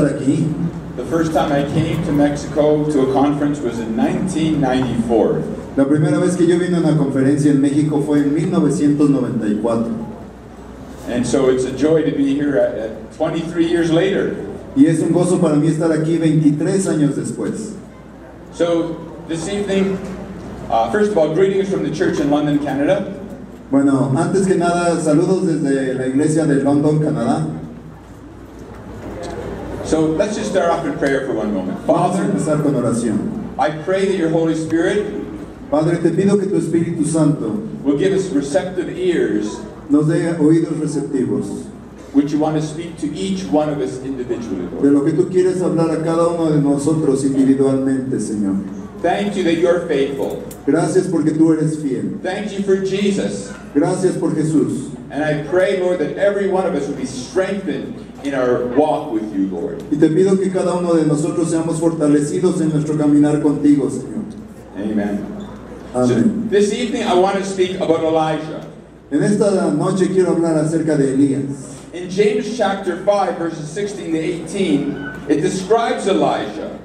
estar aquí. The first time I came to Mexico to a conference was in 1994. La primera vez que yo vine a una conferencia en México fue en 1994. And so it's a joy to be here at 23 years later. Y es un gozo para mí estar aquí 23 años después. So this evening, first of all, greetings from the church in London, Canada. Bueno, antes que nada, saludos desde la Iglesia de London, Canadá. So let's just start off in prayer for one moment. Vamos a Father, empezar con oración. I pray that your Holy Spirit Padre, te pido que tu Espíritu Santo will give us receptive ears, nos dé oídos receptivos which you want to speak to each one of us individually, de Lord. lo que tú quieres hablar a cada uno de nosotros individualmente, Señor. Thank you that you're faithful. Gracias porque tú eres fiel. Thank you for Jesus. Gracias por Jesús. And I pray, Lord, that every one of us will be strengthened in our walk with you, Lord. Y te pido que cada uno de nosotros seamos fortalecidos en nuestro caminar contigo, Señor. Amen. Amén. So this evening I want to speak about Elijah. En esta noche quiero hablar acerca de Elías. In James chapter 5, verses 16 to 18, it describes Elijah.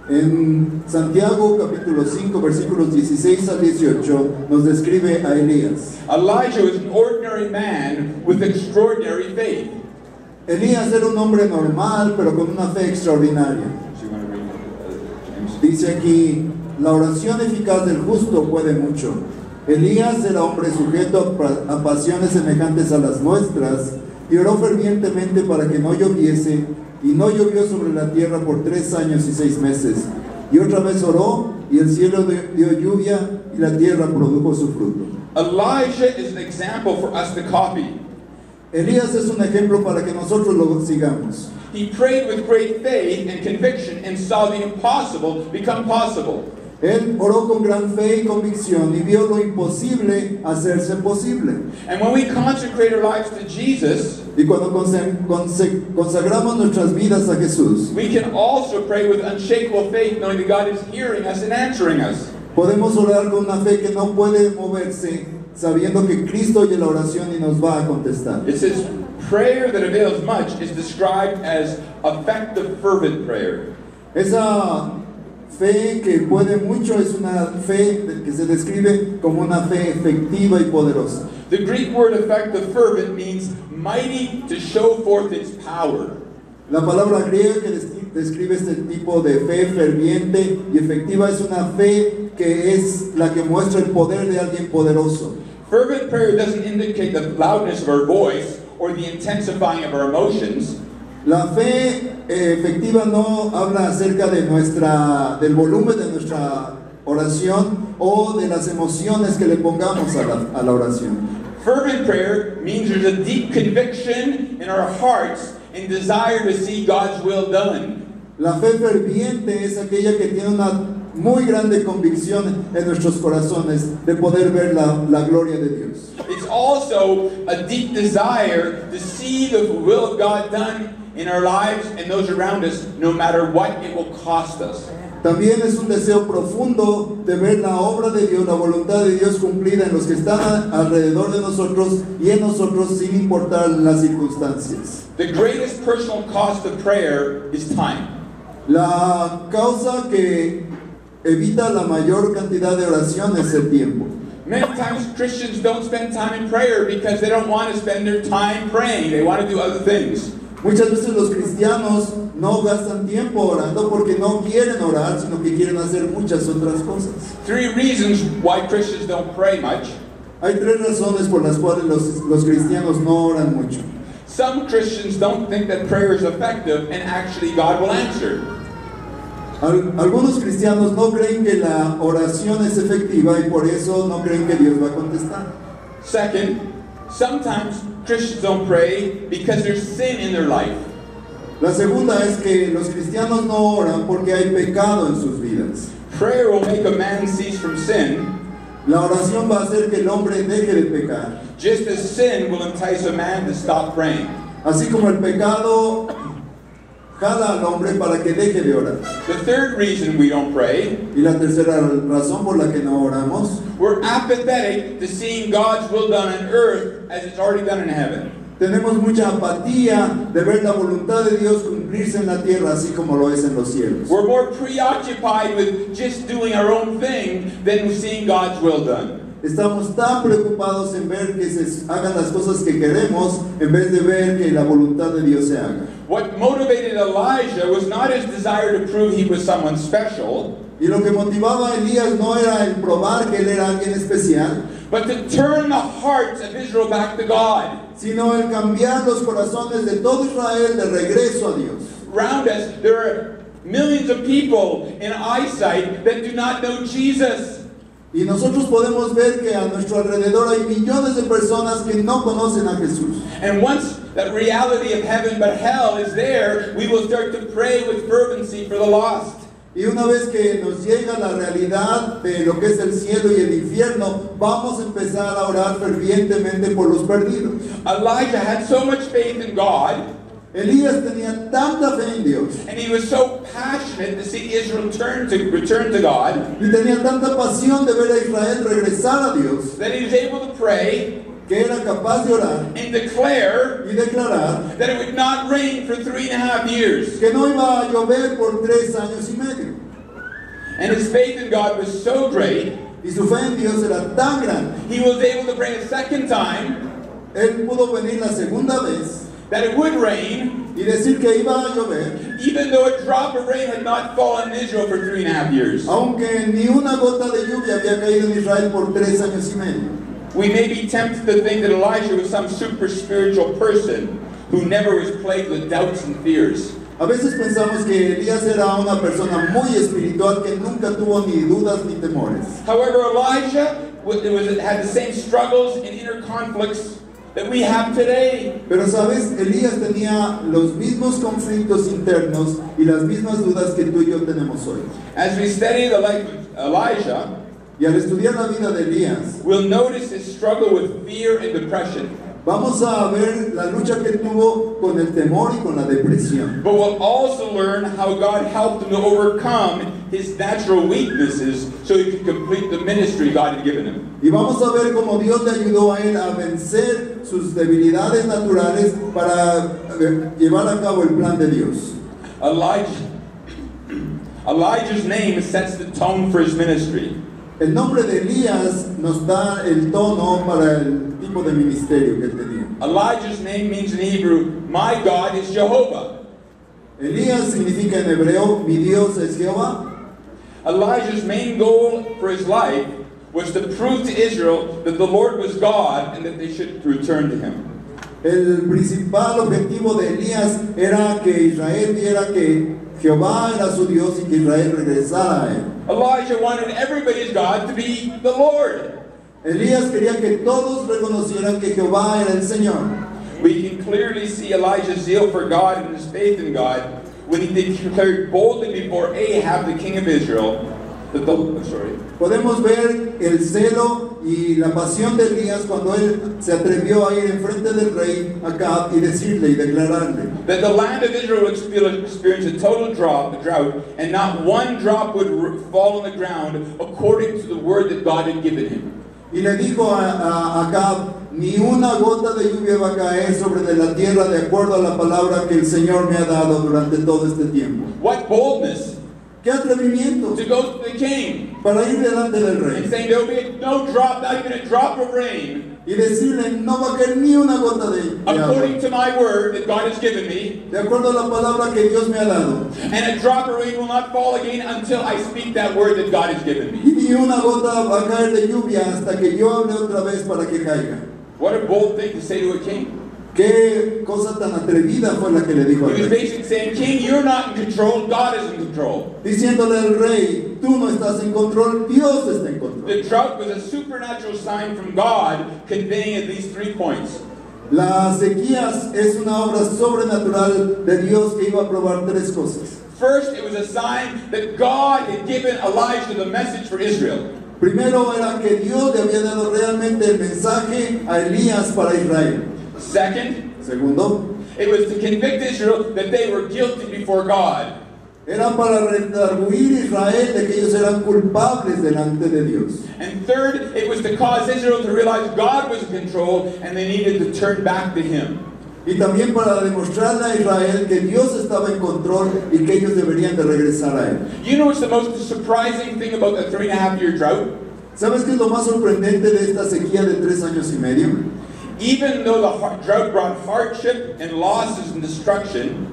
En Santiago capítulo 5 versículos 16 al 18 nos describe a Elías. Elijah was an ordinary man with extraordinary faith. Elías era un hombre normal pero con una fe extraordinaria. So you want to read James? Dice aquí, la oración eficaz del justo puede mucho. Elías era hombre sujeto a pasiones semejantes a las nuestras y oró fervientemente para que no lloviese, y no llovió sobre la tierra por 3 años y 6 meses. Y otra vez oró, y el cielo dio lluvia, y la tierra produjo su fruto. Elijah is an example for us to copy. Elías es un ejemplo para que nosotros lo sigamos. He prayed with great faith and conviction and saw the impossible become possible. Él oró con gran fe y convicción y vio lo imposible hacerse posible. And when we consecrate our lives to Jesus, Y cuando consagramos nuestras vidas a Jesús, we can also pray with unshakable faith, knowing that God is hearing us and answering us. podemos orar con una fe que no puede moverse, sabiendo que Cristo oye la oración y nos va a contestar. It says, prayer that avails much is described as effective, fervent prayer. Esa fe que puede mucho es una fe que se describe como una fe efectiva y poderosa. The Greek word effective, fervent means mighty to show forth its power. La palabra griega que describe este tipo de fe ferviente y efectiva es una fe que es la que muestra el poder de alguien poderoso. Fervent prayer doesn't indicate the loudness of our voice or the intensifying of our emotions. La fe efectiva no habla acerca de del volumen de nuestra oración o de las emociones que le pongamos a la oración. Fervent prayer means there's a deep conviction in our hearts and desire to see God's will done. La fe ferviente es aquella que tiene una muy grande convicción en nuestros corazones de poder ver la gloria de Dios. It's also a deep desire to see the will of God done in our lives and those around us, no matter what it will cost us. También es un deseo profundo de ver la obra de Dios, la voluntad de Dios cumplida en los que están alrededor de nosotros y en nosotros sin importar las circunstancias. The greatest personal cost of prayer is time. La causa que evita la mayor cantidad de oración es el tiempo. Many times Christians don't spend time in prayer because they don't want to spend their time praying. They want to do other things. Muchas veces los cristianos no gastan tiempo orando porque no quieren orar, sino que quieren hacer muchas otras cosas. 3 reasons why Christians don't pray much. Hay 3 razones por las cuales los cristianos no oran mucho. Some Christians don't think that prayer is effective and actually God will answer. Algunos cristianos no creen que la oración es efectiva y por eso no creen que Dios va a contestar. Second, sometimes Christians don't pray because there's sin in their life. La segunda es que los cristianos no oran porque hay pecado en sus vidas. Prayer will make a man cease from sin, La oración va a hacer que el hombre deje de pecar, just as sin will entice a man to stop praying. así como el pecado jala al hombre para que deje de orar. The third reason we don't pray, Y la tercera razón por la que no oramos, we're apathetic to seeing God's will done on earth as it's already done in heaven. Tenemos mucha apatía de ver la voluntad de Dios cumplirse en la tierra así como lo es en los cielos. We're more preoccupied with just doing our own thing than seeing God's will done. Estamos tan preocupados en ver que se hagan las cosas que queremos en vez de ver que la voluntad de Dios se haga. What motivated Elijah was not his desire to prove he was someone special, Y lo que motivaba a Elías no era el probar que él era alguien especial, but to turn the hearts of Israel back to God. sino el cambiar los corazones de todo Israel de regreso a Dios. Around us, there are millions of people in eyesight that do not know Jesus. Y nosotros podemos ver que a nuestro alrededor hay millones de personas que no conocen a Jesús. And once that reality of heaven but hell is there, we will start to pray with fervency for the lost. Y una vez que nos llega la realidad de lo que es el cielo y el infierno, vamos a empezar a orar fervientemente por los perdidos. Elijah had so much faith in God, Elías tenía tanta fe en Dios and he was so passionate to see Israel return to God, y tenía tanta pasión de ver a Israel regresar a Dios, that he was able to pray que era capaz de orar and declare y declarar that it would not rain for 3.5 years. que no iba a llover por 3 años y medio. And his faith in God was so great, Y su fe en Dios era tan grande, he was able to pray a second time él pudo venir la segunda vez that it would rain, y decir que iba a llover, even though a drop of rain had not fallen in Israel for 3.5 years. aunque ni una gota de lluvia había caído en Israel por 3 años y medio. We may be tempted to think that Elijah was some super spiritual person who never was plagued with doubts and fears. A veces pensamos que Elías era una persona muy espiritual que nunca tuvo ni dudas ni temores. However, Elijah had the same struggles and inner conflicts that we have today. Pero sabes, Elías tenía los mismos conflictos internos y las mismas dudas que tú y yo tenemos hoy. As we study the life of Elijah, Y al estudiar la vida de Elías, we'll notice his struggle with fear and depression. vamos a ver la lucha que tuvo con el temor y con la depresión. But we'll also learn how God helped him to overcome his natural weaknesses so he could complete the ministry God had given him. Y vamos a ver cómo Dios le ayudó a él a vencer sus debilidades naturales para llevar a cabo el plan de Dios. Elijah's name sets the tone for his ministry. El nombre de Elías nos da el tono para el tipo de ministerio que él tenía. Elijah's name means in Hebrew, my God is Jehovah. Elías significa en hebreo, mi Dios es Jehová. Elijah's main goal for his life was to prove to Israel that the Lord was God and that they should return to him. El principal objetivo de Elías era que Israel viera que Jehová era su Dios y que Israel regresara a él. Elijah wanted everybody's God to be the Lord. Elías quería que todos reconocieran que Jehová era el Señor. We can clearly see Elijah's zeal for God and his faith in God when he declared boldly before Ahab, the king of Israel, Podemos ver el celo y la pasión de Elías cuando él se atrevió a ir enfrente del rey Acab y decirle y declararle that the land of Israel would experience a total drought, and not one drop would fall on the ground according to the word that God had given him. Y le dijo a Acab, ni una gota de lluvia va a caer sobre de la tierra de acuerdo a la palabra que el Señor me ha dado durante todo este tiempo. What boldness! ¡Qué atrevimiento! To go to the king para ir delante del and rey saying there will be no drop, not even a drop of rain, y decirle, no va a caer ni una gota de agua, according to my word that God has given me, de acuerdo a la palabra que Dios me ha dado. and a drop of rain will not fall again until I speak that word that God has given me. Y ni una gota va a caer de lluvia hasta que yo hable otra vez para que caiga. What a bold thing to say to a king. Qué cosa tan atrevida fue la que le dijo al He was rey. basically saying, King, you're not in control, God is in control. Diciéndole al rey, tú no estás en control, Dios está en control. The drought was a supernatural sign from God conveying at least 3 points. Las sequías es una obra sobrenatural de Dios que iba a probar 3 cosas. First, it was a sign that God had given Elijah the message for Israel. Primero era que Dios le había dado realmente el mensaje a Elías para Israel. Second, Segundo, it was to convict Israel that they were guilty before God. era para redarguir Israel de que ellos eran culpables delante de Dios. And third, it was to cause Israel to realize God was in control and they needed to turn back to Him. Y también para demostrarle a Israel que Dios estaba en control y que ellos deberían de regresar a Él. You know what's the most surprising thing about the 3.5-year drought? ¿Sabes qué es lo más sorprendente de esta sequía de 3 años y medio? Even though the drought brought hardship and losses and destruction,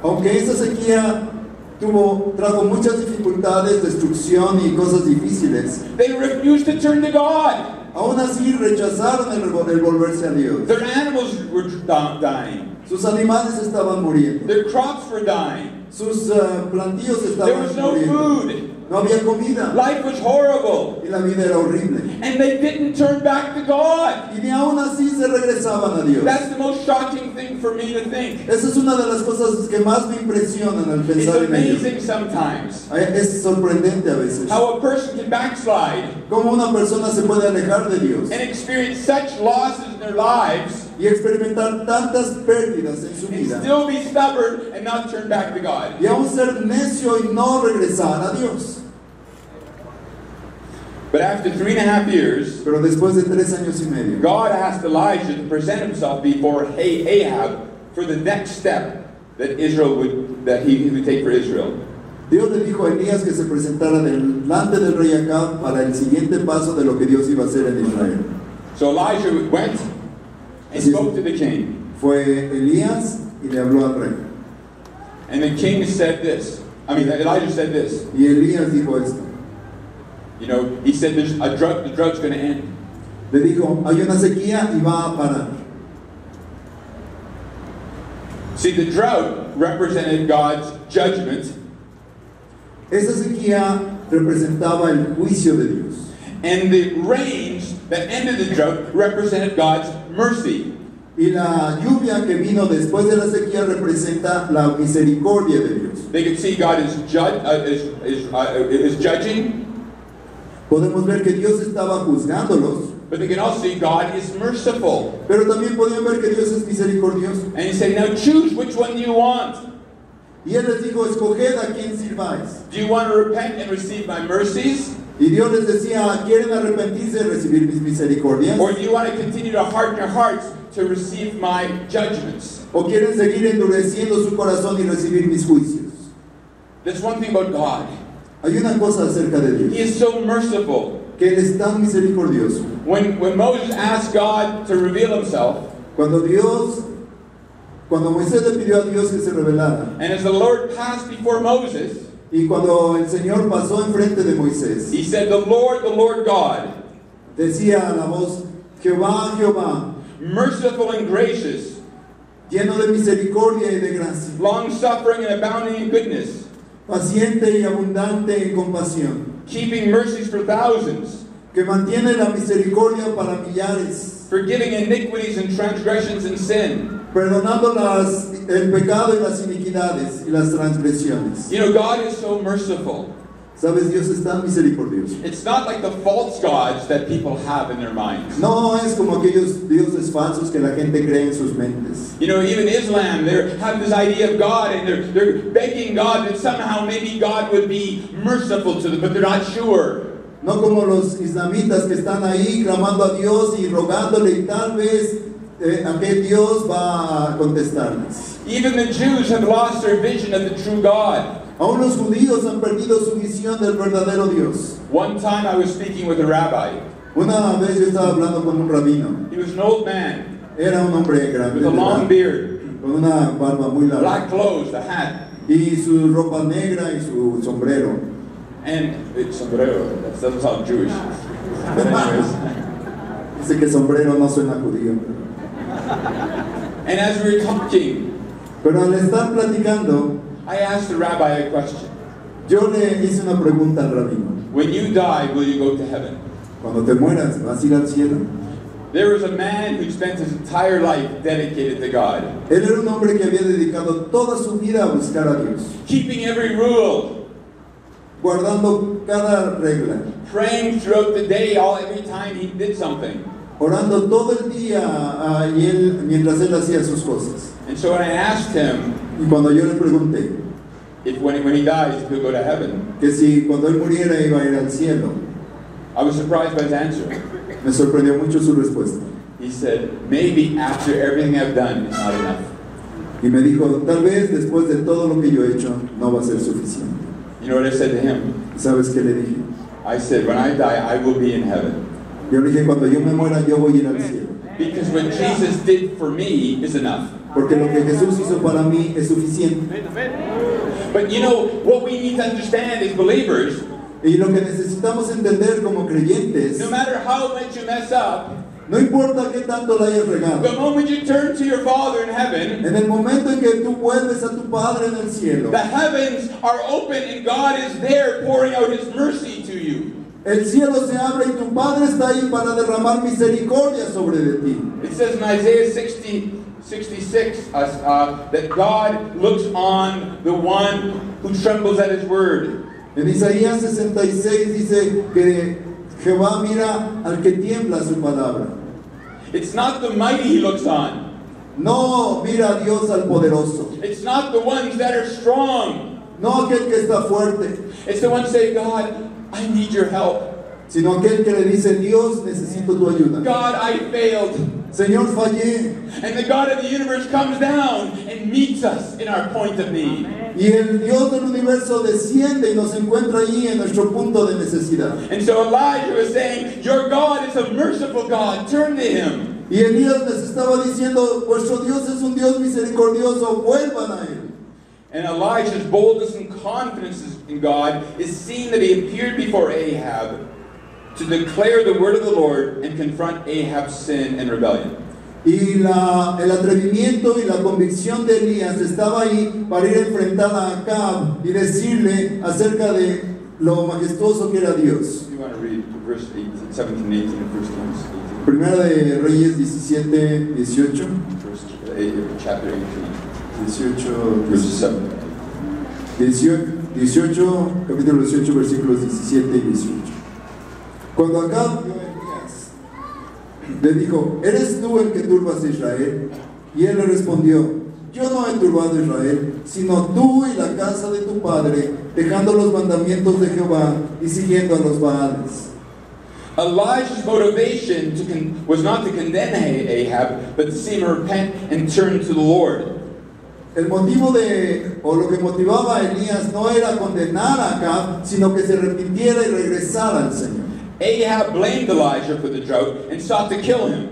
Aunque esta sequía trajo muchas dificultades, destrucción y cosas difíciles, they refused to turn to God. aún así rechazaron el volverse a Dios. Their animals were dying. Sus animales estaban muriendo. Their crops were dying. Sus plantíos There estaban was no muriendo. food. No había comida. Life was horrible. Y la vida era horrible. And they didn't turn back to God. Y ni aún así se regresaban a Dios. That's the most shocking thing for me to think. Esa es una de las cosas que más me impresionan al It's pensar en ello. amazing sometimes Es sorprendente a veces. how a person can backslide Cómo una persona se puede alejar de Dios and experience such losses in their lives y experimentar tantas pérdidas en su and vida still be stubborn and not turn back to God. y aún ser necio y no regresar a Dios. But after 3.5 years, Pero después de 3 años y medio, God asked Elijah to present himself before Ahab for the next step that he would take for Israel. Dios le dijo a Elías que se presentara delante del rey Acab para el siguiente paso de lo que Dios iba a hacer en Israel. So Elijah went and spoke to the king. Fue Elías y le habló al rey. And the king said this. Elijah said this. Y Elías dijo esto. You know, he said the drought's going to end. Le dijo, hay una sequía y va a parar. See, the drought represented God's judgment, Esa sequía representaba el juicio de Dios. and the rains that ended the drought represented God's mercy. Y la lluvia que vino después de la sequía representa la misericordia de Dios. They could see God is judging, Podemos ver que Dios estaba juzgándolos, but they can also see God is merciful. pero también podían ver que Dios es misericordioso. And he said, now choose which one do you want. Y Él les dijo, escoged a quién sirváis. Do you want to repent and receive my mercies? Y Dios les decía, ¿quieren arrepentirse y recibir mis misericordias? Or do you want to continue to harden your hearts to receive my judgments? ¿O quieren seguir endureciendo su corazón y recibir mis juicios? That's one thing about God. Hay una cosa acerca de He Dios, is so merciful. que Él es tan misericordioso. When Moses asked God to reveal himself, Cuando Moisés le pidió a Dios que se revelara, and as the Lord passed before Moses, y cuando el Señor pasó enfrente de Moisés, he said, the Lord God, decía a la voz, Jehová, Jehová, merciful and gracious, lleno de misericordia y de gracia, long-suffering and abounding in goodness, paciente y abundante en compasión, keeping mercies for thousands, que mantiene la misericordia para millares, forgiving iniquities and transgressions and sin. perdonando el pecado y las iniquidades y las transgresiones. You know, God is so merciful. Sabes, Dios es tan misericordioso. It's not like the false gods that people have in their minds. No es como aquellos dioses falsos que la gente cree en sus mentes. You know, even Islam, they have this idea of God, and they're begging God that somehow maybe God would be merciful to them, but they're not sure. No como los islamitas que están ahí clamando a Dios y rogándole y tal vez a que Dios va a contestarles. Even the Jews have lost their vision of the true God. Aún los judíos han perdido su visión del verdadero Dios. One time I was speaking with a rabbi. Una vez yo estaba hablando con un rabino. He was an old man Era un hombre grande, with a long beard, con una barba muy larga, black clothes, a hat, y su ropa negra y su sombrero. and it's sombrero. That doesn't sound Jewish. But anyways, Dice que sombrero no suena judío. and as we were talking, Pero al estar platicando, I asked the rabbi a question. yo le hice una pregunta al rabino. When you die, will you go to heaven? Cuando te mueras, ¿vas a ir al cielo? There was a man who spent his entire life dedicated to God, Él era un hombre que había dedicado toda su vida a buscar a Dios, keeping every rule, guardando cada regla, praying throughout the day, every time he did something. orando todo el día y él, mientras él hacía sus cosas. And so when I asked him Y cuando yo le pregunté if when he dies, he'll go to heaven, que si cuando él muriera iba a ir al cielo, I was surprised by his answer. me sorprendió mucho su respuesta. He said, maybe after everything I've done, it's not enough. Y me dijo, tal vez después de todo lo que yo he hecho, no va a ser suficiente. You know what I said to him? ¿Sabes qué le dije? I said, when I die, I will be in heaven. Yo le dije, cuando yo me muera, yo voy a ir al cielo. Because what Jesus did for me is enough. Porque lo que Jesús hizo para mí es suficiente. But you know, what we need to understand as believers, Y lo que necesitamos entender como creyentes, no matter how much you mess up, no importa qué tanto la hayas the regado, moment you turn to your Father in heaven, en el momento en que tú vuelves a tu Padre en el cielo, the heavens are open and God is there pouring out His mercy to you. el cielo se abre y tu Padre está ahí para derramar misericordia sobre de ti. It says in Isaiah 66 that God looks on the one who trembles at His word. En Isaías 66 dice que Jehová mira al que tiembla a su palabra. It's not the mighty He looks on. No mira a Dios al poderoso, It's not the ones that are strong. no aquel que está fuerte, It's the ones say, God, I need your help. sino aquel que le dice, Dios, necesito tu ayuda. God, I failed. Señor, fallé. And the God of the universe comes down and meets us in our point of need. Y el Dios del universo desciende y nos encuentra allí en nuestro punto de necesidad. And so Elijah was saying, your God is a merciful God. Turn to Him. Y Elías les estaba diciendo, vuestro Dios es un Dios misericordioso, vuelvan a Él. And Elijah's boldness and confidence in God is seen that he appeared before Ahab to declare the word of the Lord and confront Ahab's sin and rebellion. Y el atrevimiento y la convicción de Elías estaba ahí para ir a enfrentar a Acab y decirle acerca de lo majestuoso que era Dios. You want to read verse 17, 18 of 1 Kings 18? Primera de Reyes 17, 18. Chapter 18. 18, Verse 7. 18, capítulo 18, versículos 17 y 18. Cuando Acab vio a Elías, le dijo, ¿eres tú el que turbas a Israel? Y él le respondió, yo no he turbado a Israel, sino tú y la casa de tu padre, dejando los mandamientos de Jehová y siguiendo a los Baales. Elijah's motivation was not to condemn Ahab, but to see him repent and turn to the Lord. El motivo o lo que motivaba a Elías no era condenar a Acab, sino que se arrepintiera y regresara al Señor. Ahab blamed Elijah for the drought and sought to kill him.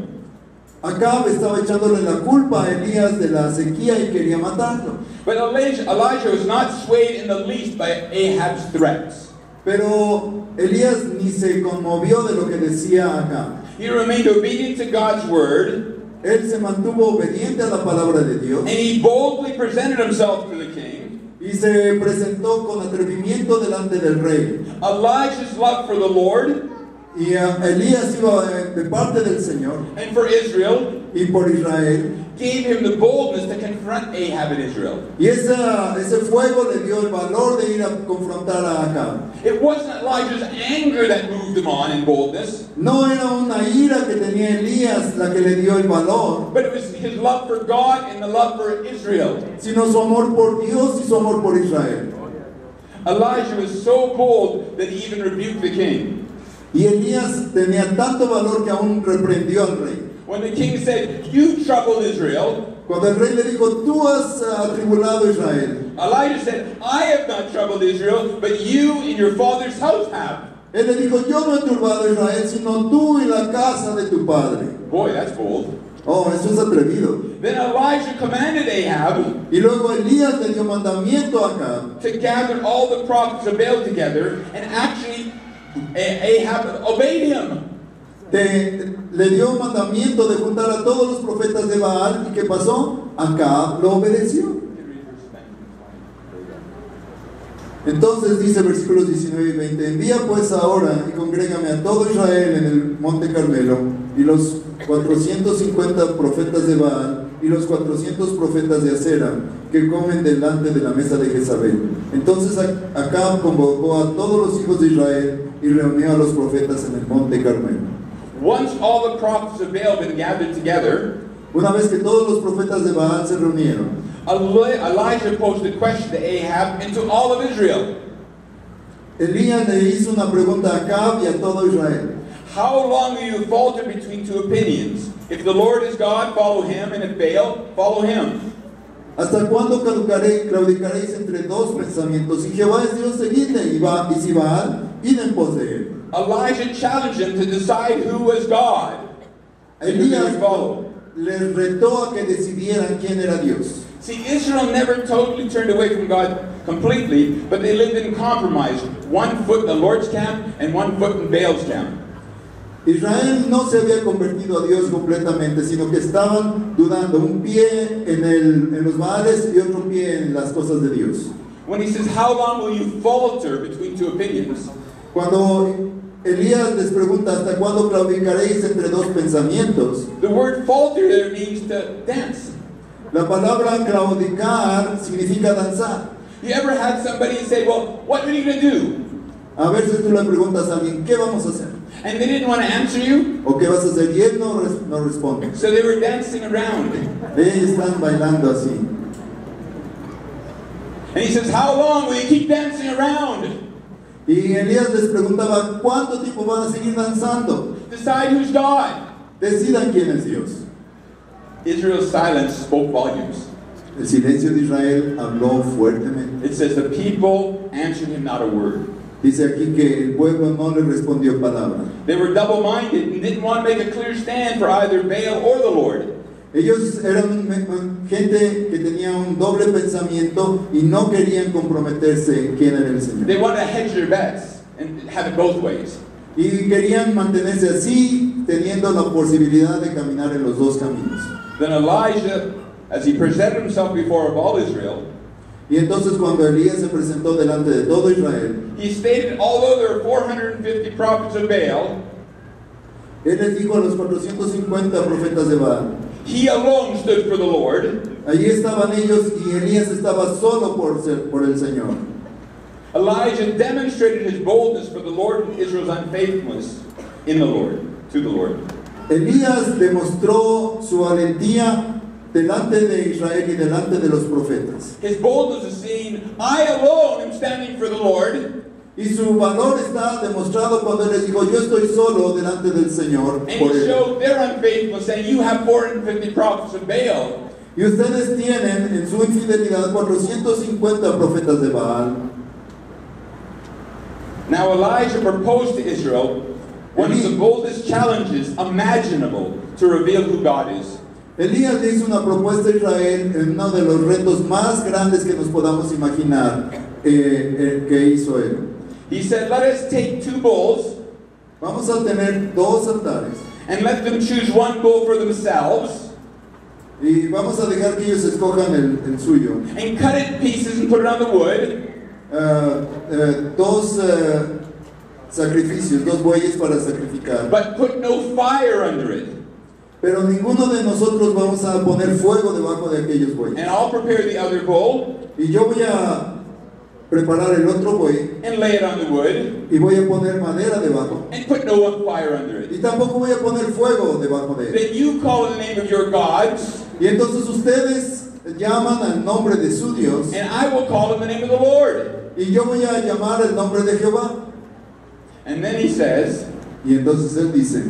Acab estaba echándole la culpa a Elías de la sequía y quería matarlo. But Elijah was not swayed in the least by Ahab's threats. Pero Elías ni se conmovió de lo que decía Acab. He remained obedient to God's word. Él se mantuvo obediente a la palabra de Dios. And he boldly presented himself to the king. Y se presentó con atrevimiento delante del rey. Elijah's love for the Lord Y Elías iba de parte del Señor and for Israel y por Israel. gave him the boldness to confront Ahab in Israel. Y ese fuego le dio el valor de ir a confrontar a Acab. It wasn't Elijah's anger that moved him on in boldness, No era una ira que tenía Elías la que le dio el valor, but it was his love for God and the love for Israel. sino su amor por Dios y su amor por Israel. Elijah was so bold that he even rebuked the king. Y Elías tenía tanto valor que aún reprendió al rey. When the king said, "You troubled Israel," Cuando el rey le dijo, tú has atribulado a Israel. Elijah said, "I have not troubled Israel, but you and your father's house have." Él le dijo, yo no he turbado a Israel, sino tú y la casa de tu padre. Boy, that's bold. Oh, eso es atrevido. Then Elijah commanded Ahab Y luego Elías le dio mandamiento a Acab to gather all the prophets of Baal together, and actually Ahab obeyed him. Le dio mandamiento de juntar a todos los profetas de Baal. ¿Y qué pasó? Acab lo obedeció. Entonces dice versículos 19 y 20, envía pues ahora y congrégame a todo Israel en el monte Carmelo, y los 450 profetas de Baal y los 400 profetas de Acera que comen delante de la mesa de Jezabel. Entonces Acab convocó a todos los hijos de Israel y reunió a los profetas en el monte Carmelo. Once all the prophets of Baal had been gathered together, Una vez que todos los profetas de Baal se reunieron, Elijah posed a question to Ahab and to all of Israel. Elías le hizo una pregunta a Acab y a todo Israel. How long will you falter between two opinions? If the Lord is God, follow him, and if Baal, follow him. ¿Hasta cuándo claudicaréis entre dos pensamientos? Si Jehová es Dios, seguidle, y si Baal, id en pos de él. Elijah challenged him to decide who was God and who they would follow. Les retó a que decidieran quién era Dios. See, Israel never totally turned away from God completely, but they lived in compromise. 1 foot in the Lord's camp and 1 foot in Baal's camp. Israel no se había convertido a Dios completamente, sino que estaban dudando, un pie en los Baales y otro pie en las cosas de Dios. When he says, how long will you falter between two opinions? Cuando Elías les pregunta, ¿hasta cuándo claudicaréis entre dos pensamientos? The word falter there means to dance. La palabra claudicar significa danzar. You ever had somebody say, well, what are you going to do? A veces tú le preguntas a alguien, ¿qué vamos a hacer? And they didn't want to answer you, ¿O qué vas a hacer? Y él no responde. so they were dancing around. Ellos están bailando así. And he says, how long will you keep dancing around? Y Elías les preguntaba, ¿cuánto tiempo van a seguir danzando? Decide who's God. Decidan quién es Dios. Israel's silence spoke volumes. El silencio de Israel habló fuertemente. It says the people answered him not a word. Dice aquí que el pueblo no le respondió palabra. They were double-minded and didn't want to make a clear stand for either Baal or the Lord. Ellos eran gente que tenía un doble pensamiento y no querían comprometerse quién era el Señor. They wanted to hedge their bets and have it both ways. Y querían mantenerse así, teniendo la posibilidad de caminar en los dos caminos. Then Elijah, as he presented himself before all Israel, Y entonces cuando Elías se presentó delante de todo Israel, he stated, although there are 450 prophets of Baal, él les dijo a los 450 profetas de Baal, he alone stood for the Lord. allí estaban ellos y Elías estaba solo por el Señor. Elijah demonstrated his boldness for the Lord and Israel's unfaithfulness in the Lord, to the Lord. Elías demostró su valentía delante de Israel y delante de los profetas. His boldness is seen, I alone am standing for the Lord. Y su valor está demostrado cuando él les dijo, yo estoy solo delante del Señor. And Por he él. showed their unfaithfulness, saying, you have 450 prophets of Baal. Y ustedes tienen en su infidelidad 450 profetas de Baal. Now Elijah proposed to Israel one of the boldest challenges imaginable to reveal who God is. Elías le hizo una propuesta a Israel en uno de los retos más grandes que nos podamos imaginar que hizo él. He said, let us take 2 bulls Vamos a tener 2 altares and let them choose 1 bull for themselves y vamos a dejar que ellos escojan el suyo. and cut it in pieces and put it on the wood. 2 sacrificios, 2 bueyes para sacrificar. But put no fire under it. Pero ninguno de nosotros vamos a poner fuego debajo de aquellos bueyes. And I'll prepare the other bull Y yo voy a preparar el otro buey and lay it on the wood y voy a poner madera debajo. and put no fire under it. Y tampoco voy a poner fuego debajo de él. Then you call in the name of your gods, Y entonces ustedes llaman al nombre de su Dios and I will call in the name of the Lord. y yo voy a llamar el nombre de Jehová. And then he says, Y entonces él dice,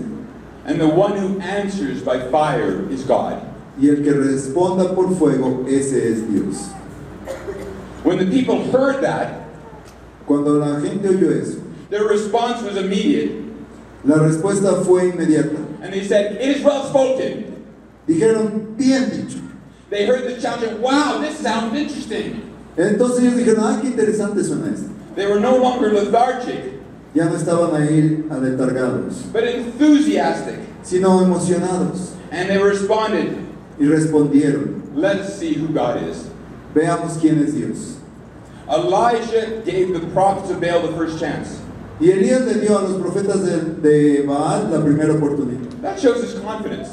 and the one who answers by fire is God. y el que responda por fuego, ese es Dios. When the people heard that, Cuando la gente oyó eso, their response was immediate. la respuesta fue inmediata. And they said, it is well spoken. Dijeron, bien dicho. They heard the challenge, and, wow, this sounds interesting. Entonces ellos dijeron, qué interesante suena esto. They were no longer lethargic, Ya no estaban ahí aletargados, but enthusiastic. sino emocionados. And they responded, Y respondieron, let us see who God is. veamos quién es Dios. Elijah gave the prophets of Baal the first chance. Y Elías le dio a los profetas de Baal la primera oportunidad. That shows his confidence.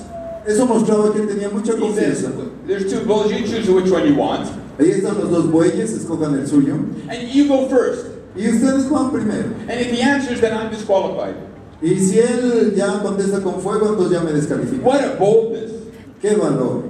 Eso mostraba que él tenía mucha He says, confianza. there's 2 bulls, you choose which one you want. Ahí están los 2 bueyes, escojan el suyo. And you go first. Y ustedes van primero. And if he answers, then I'm disqualified. Y si él ya contesta con fuego, entonces ya me descalifica. What a boldness. ¡Qué valor!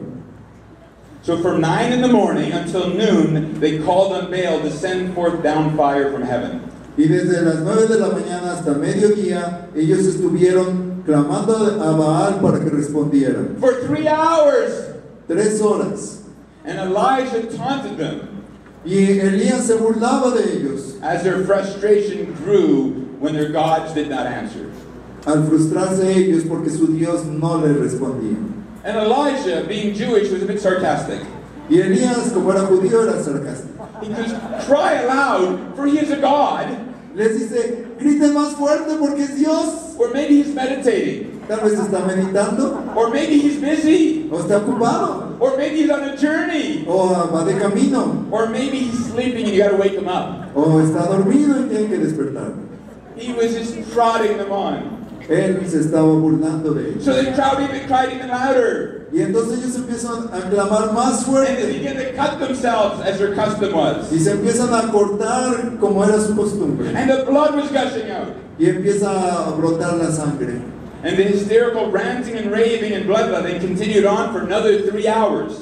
So from 9 in the morning until noon, they called on Baal to send forth down fire from heaven. Y desde las 9 de la mañana hasta mediodía, ellos estuvieron clamando a Baal para que respondiera. for 3 hours. 3 horas. And Elijah taunted them Y Elías se burlaba de ellos as their frustration grew when their gods did not answer. al frustrarse ellos porque su Dios no les respondía. And Elijah, being Jewish, was a bit sarcastic. Y Elías, como era judío, era sarcástico. He goes, cry aloud, for he is a God. Les dice, griten más fuerte porque es Dios. Or maybe he's meditating. Tal vez está meditando, Or maybe he's busy. o está ocupado, Or maybe he's on a journey. o va de camino, Or maybe he's sleeping and you got to wake him up. o está dormido y tiene que despertar. He was just prodding them on. Él se estaba burlando de ellos. So the crowd even cried even louder. Y entonces ellos empiezan a clamar más And they fuerte. began to cut themselves as their custom was. Y se empiezan a cortar como era su costumbre. And the blood was gushing out. Y empieza a brotar la sangre. And the hysterical ranting and raving and bloodletting continued on for another 3 hours.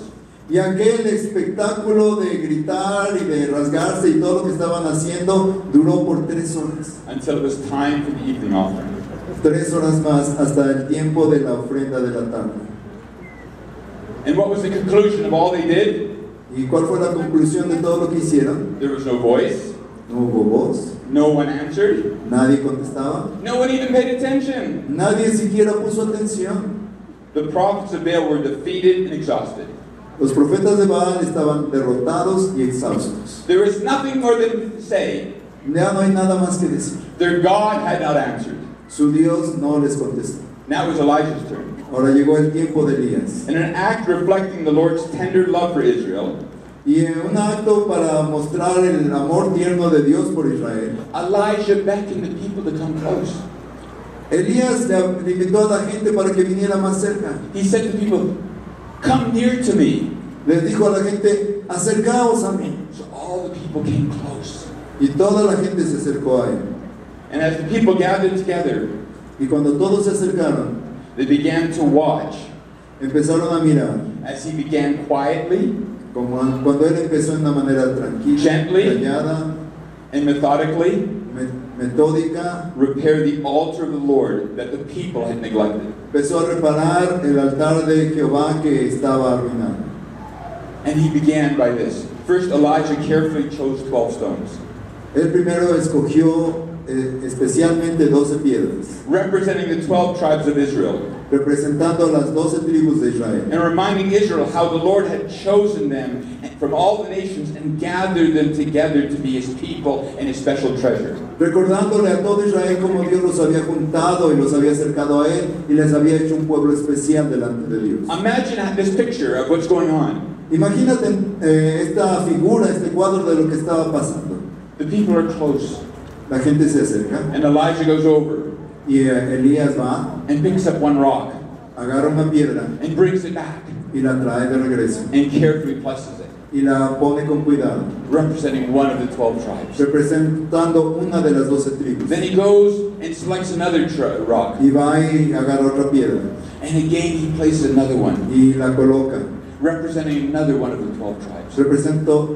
Y aquel espectáculo de gritar y de rasgarse y todo lo que estaban haciendo duró por 3 horas. Until it was time for the evening offering. 3 horas más hasta el tiempo de la ofrenda de la tarde. And what was the conclusion of all they did? ¿Y cuál fue la conclusión de todo lo que hicieron? There was no voice. No hubo voz, No one answered. nadie contestaba, No one even paid attention. nadie siquiera puso atención. The prophets of Baal were defeated and exhausted. Los profetas de Baal estaban derrotados y exhaustos. There was nothing more than to say. Ya no hay nada más que decir. Their God had not answered. Su Dios no les contestó. Now it was Elijah's turn. Ahora llegó el tiempo de Elías. In an act reflecting the Lord's tender love for Israel, Y en un acto para mostrar el amor tierno de Dios por Israel, Elijah beckoned the people to come close. Elías le invitó a la gente para que viniera más cerca. He said to people, come near to me. Les dijo a la gente, acercaos a mí. So all the people came close. Y toda la gente se acercó a él. And as the people gathered together, Y cuando todos se acercaron, they began to watch empezaron a mirar. as he began quietly Como cuando él empezó de una manera tranquila, Gently. callada, and methodically metódica, repair the altar of the Lord that the people had neglected. empezó a reparar el altar de Jehová que estaba arruinado. And he began by this. First, Elijah carefully chose 12 stones, Él primero escogió especialmente 12 piedras, representing the 12 tribes of Israel, representando las 12 tribus de Israel, and reminding Israel how the Lord had chosen them from all the nations and gathered them together to be his people and his special treasure. recordándole a todo Israel cómo Dios los había juntado y los había acercado a él y les había hecho un pueblo especial delante de Dios. Imagine this picture of what's going on. Imagínate esta figura, este cuadro de lo que estaba pasando. The people are close, La gente se acerca and Elijah goes over y Elías va, and picks up one rock agarra una piedra and brings it back y la trae de regreso and carefully places it, y la pone con cuidado, representing one of the 12 tribes. representando una de las 12 tribus. Then he goes and selects another rock, Y va y agarra otra piedra and again he places another one, y la coloca, representing another one of the 12 tribes.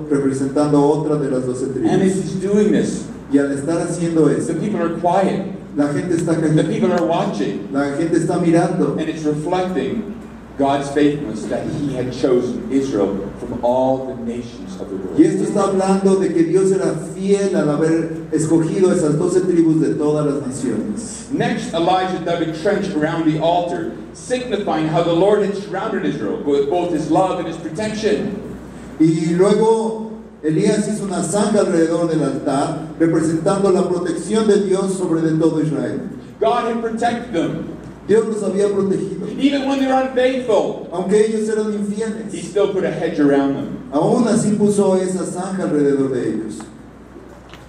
representando otra de las 12 And as tribus. he's doing this, Y al estar haciendo the eso, people are quiet, la gente está the callada, people are watching, la gente está mirando. and it's reflecting God's faithfulness that he had chosen Israel from all the nations of the Y esto world. está hablando de que Dios era fiel al haber escogido esas 12 tribus de todas las naciones. Next, Elijah dug a trench around the altar, signifying how the Lord had surrounded Israel with both his love and his protection. Y luego Elías hizo una zanja alrededor del altar, representando la protección de Dios sobre de todo Israel. God had protected them. Dios los había protegido. Even when they were unfaithful, Aunque ellos eran he infieles, still put a hedge around them. aún así puso esa zanja alrededor de ellos.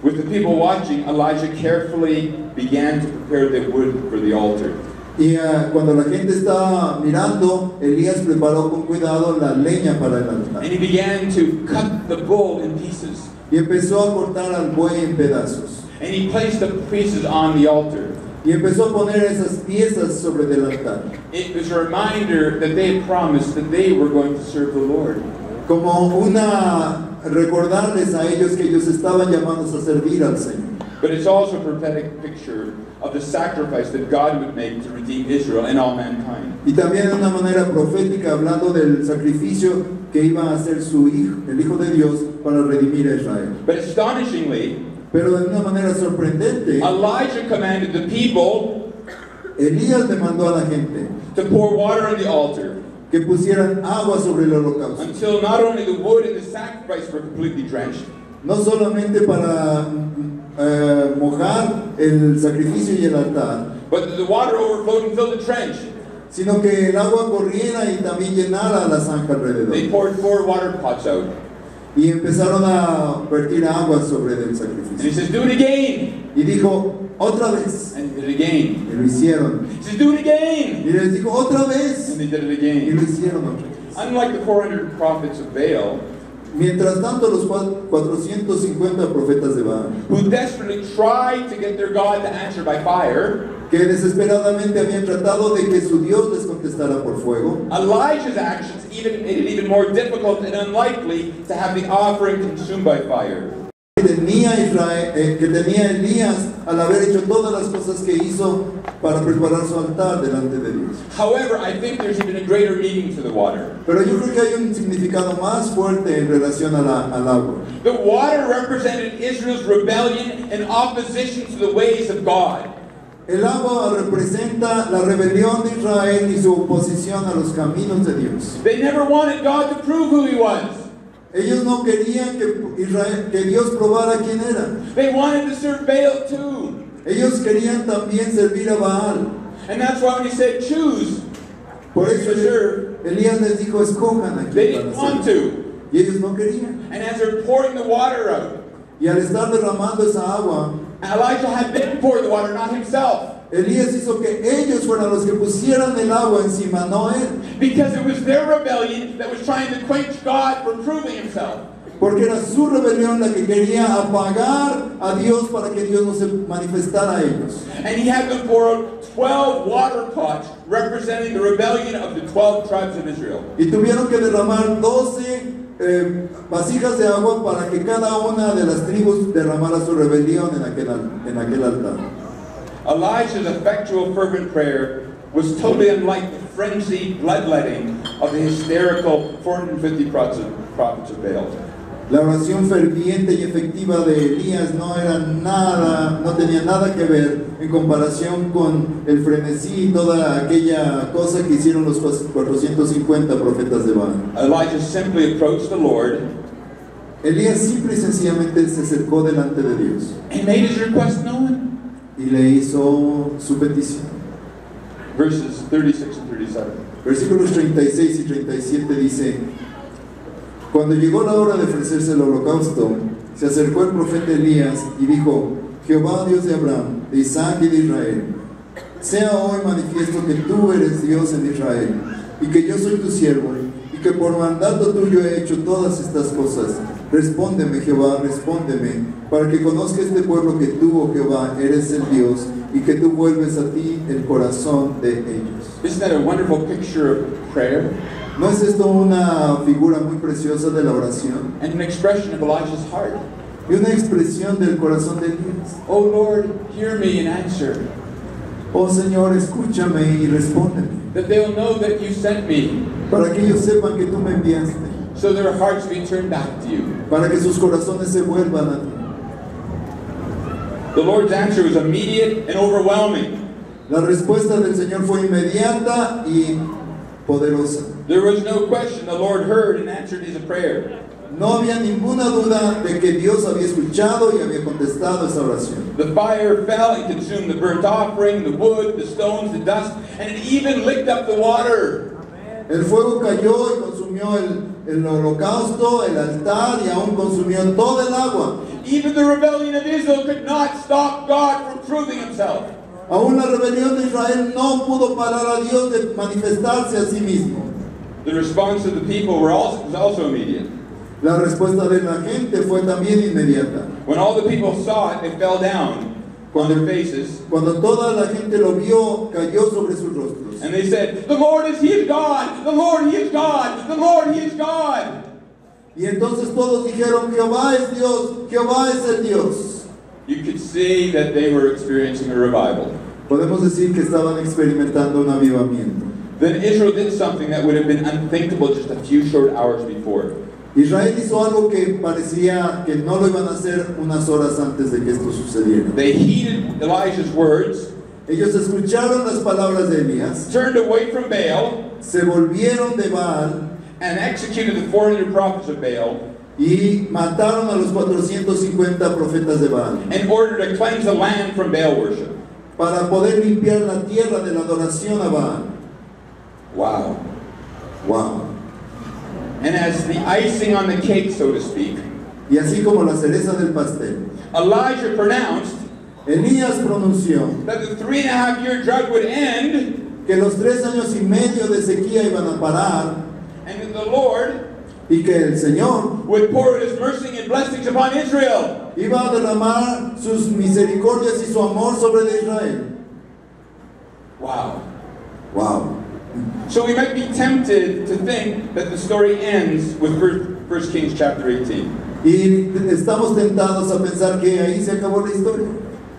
With the people watching, Elijah carefully began to prepare the wood for the altar. Y cuando la gente estaba mirando, Elías preparó con cuidado la leña para el altar. And he began to cut the bull in pieces. Y empezó a cortar al buey en pedazos. And he placed the pieces on the altar. Y empezó a poner esas piezas sobre el altar. It was a reminder that they had promised that they were going to serve the Lord. Como recordarles a ellos que ellos estaban llamados a servir al Señor. But it's also a prophetic picture of the sacrifice that God would make to redeem Israel and all mankind. Y también de una manera profética, hablando del sacrificio que iba a hacer su hijo, el Hijo de Dios, para redimir a Israel. But astonishingly, Pero de una manera sorprendente, Elijah commanded the people Elías le mandó a la gente to pour water on the altar que pusieran agua sobre el holocausto. until not only the wood and the sacrifice were completely drenched, No solamente para mojar el sacrificio y el altar, but the water overflowed and filled the trench. sino que el agua corriera y también llenara la zanja alrededor. They poured 4 water pots out. Y empezaron a vertir agua sobre el And he sacrificio. says, do it again. Y dijo, otra vez. And he did it again. Y lo hicieron. He says, do it again. Y les dijo, otra vez. And they did it Y lo again. hicieron otra vez. Unlike the 400 prophets of Baal, Mientras tanto, los 450 profetas de Baal, who desperately tried to get their God to answer by fire, que desesperadamente habían tratado de que su Dios les contestara por fuego, Elijah's actions made it even more difficult and unlikely to have the offering consumed by fire. que tenía Elías al haber hecho todas las cosas que hizo para preparar su altar delante de Dios. However, I think there's even a greater meaning to the water. Pero yo creo que hay un significado más fuerte en relación al agua. The water represented Israel's rebellion and opposition to the ways of God. El agua representa la rebelión de Israel y su oposición a los caminos de Dios. They never wanted God to prove who He was. Ellos no querían que Dios probara quién era. They wanted to serve Baal too. Ellos querían también servir a Baal. And that's why when He said choose, Por to eso serve, Elías les dijo, escojan a they quién didn't van a want servir. to. Y ellos no querían. And as they're pouring the water out, Y al estar derramando esa agua, Elijah had them pour the water, not himself. Elías hizo que ellos fueran los que pusieran el agua encima, no él. Because it was their rebellion that was trying to quench God from proving Himself. Porque era su rebelión la que quería apagar a Dios para que Dios no se manifestara a ellos. And He had them pour out 12 water pots representing the rebellion of the 12 tribes of Israel. Y tuvieron que derramar 12 vasijas de agua para que cada una de las tribus derramara su rebelión en aquel altar. Elijah's effectual fervent prayer was totally unlike the frenzied bloodletting of the hysterical 450 prophets of Baal. La oración ferviente y efectiva de Elías no tenía nada que ver en comparación con el frenesí y toda aquella cosa que hicieron los 450 profetas de Baal. Elijah simply approached the Lord Elías simple y sencillamente se acercó delante de Dios and made his request known. y le hizo su petición. Verses 36 and 37. Versículos 36 y 37 dice: Cuando llegó la hora de ofrecerse el holocausto, se acercó el profeta Elías y dijo: Jehová, Dios de Abraham, de Isaac y de Israel, sea hoy manifiesto que tú eres Dios en Israel, y que yo soy tu siervo, y que por mandato tuyo he hecho todas estas cosas. Respóndeme, Jehová, respóndeme, para que conozca este pueblo que tú, oh Jehová, eres el Dios, y que tú vuelves a ti el corazón de ellos. Isn't that a wonderful picture of prayer? ¿No es esto una figura muy preciosa de la oración? And an expression of Elijah's heart. Y una expresión del corazón de Elías. Oh Lord, hear me and answer. Oh Señor, escúchame y respóndeme, That they'll know that you sent me. para que ellos sepan que tú me enviaste, So their hearts be turned back to you. para que sus corazones se vuelvan a ti. The Lord's answer was immediate and overwhelming. La respuesta del Señor fue inmediata y poderosa. There was no question. The Lord heard and answered his prayer. No había ninguna duda de que Dios había escuchado y había contestado esa oración. The fire fell and consumed the burnt offering, the wood, the stones, the dust, and it even licked up the water. El fuego cayó y consumió el holocausto, el altar, y aún consumió todo el agua. Even the rebellion of Israel could not stop God from proving himself. Aún la rebelión de Israel no pudo parar a Dios de manifestarse a sí mismo. The response of the people was also immediate. La respuesta de la gente fue también inmediata. When all the people saw it, they fell down on their faces, Cuando toda la gente lo vio, cayó sobre sus rostros. and they said, "The Lord is He is God! The Lord He is God! The Lord He is God!" Y entonces todos dijeron: Jehová es Dios, Jehová es el Dios. You could see that they were experiencing a revival. Podemos decir que estaban experimentando un avivamiento. Then Israel did something that would have been unthinkable just a few short hours before. Israel hizo algo que parecía que no lo iban a hacer unas horas antes de que esto sucediera. They heeded Elijah's words, Ellos escucharon las palabras de Elías, turned away from Baal, se volvieron de Baal and executed the 400 prophets of Baal, y mataron a los 450 profetas de Baal in order to cleanse the land from Baal worship. para poder limpiar la tierra de la adoración a Baal. Wow. Wow. And as the icing on the cake, so to speak, Y así como la cereza del pastel, Elijah pronounced Elías pronunció that the 3.5-year drought would end, que los 3 años y medio de sequía iban a parar and that the Lord y que el Señor would pour out his mercy and blessings upon Israel. iba a derramar sus misericordias y su amor sobre Israel. Wow. Wow. So we might be tempted to think that the story ends with 1 Kings chapter 18. Y estamos tentados a pensar que ahí se acabó la historia.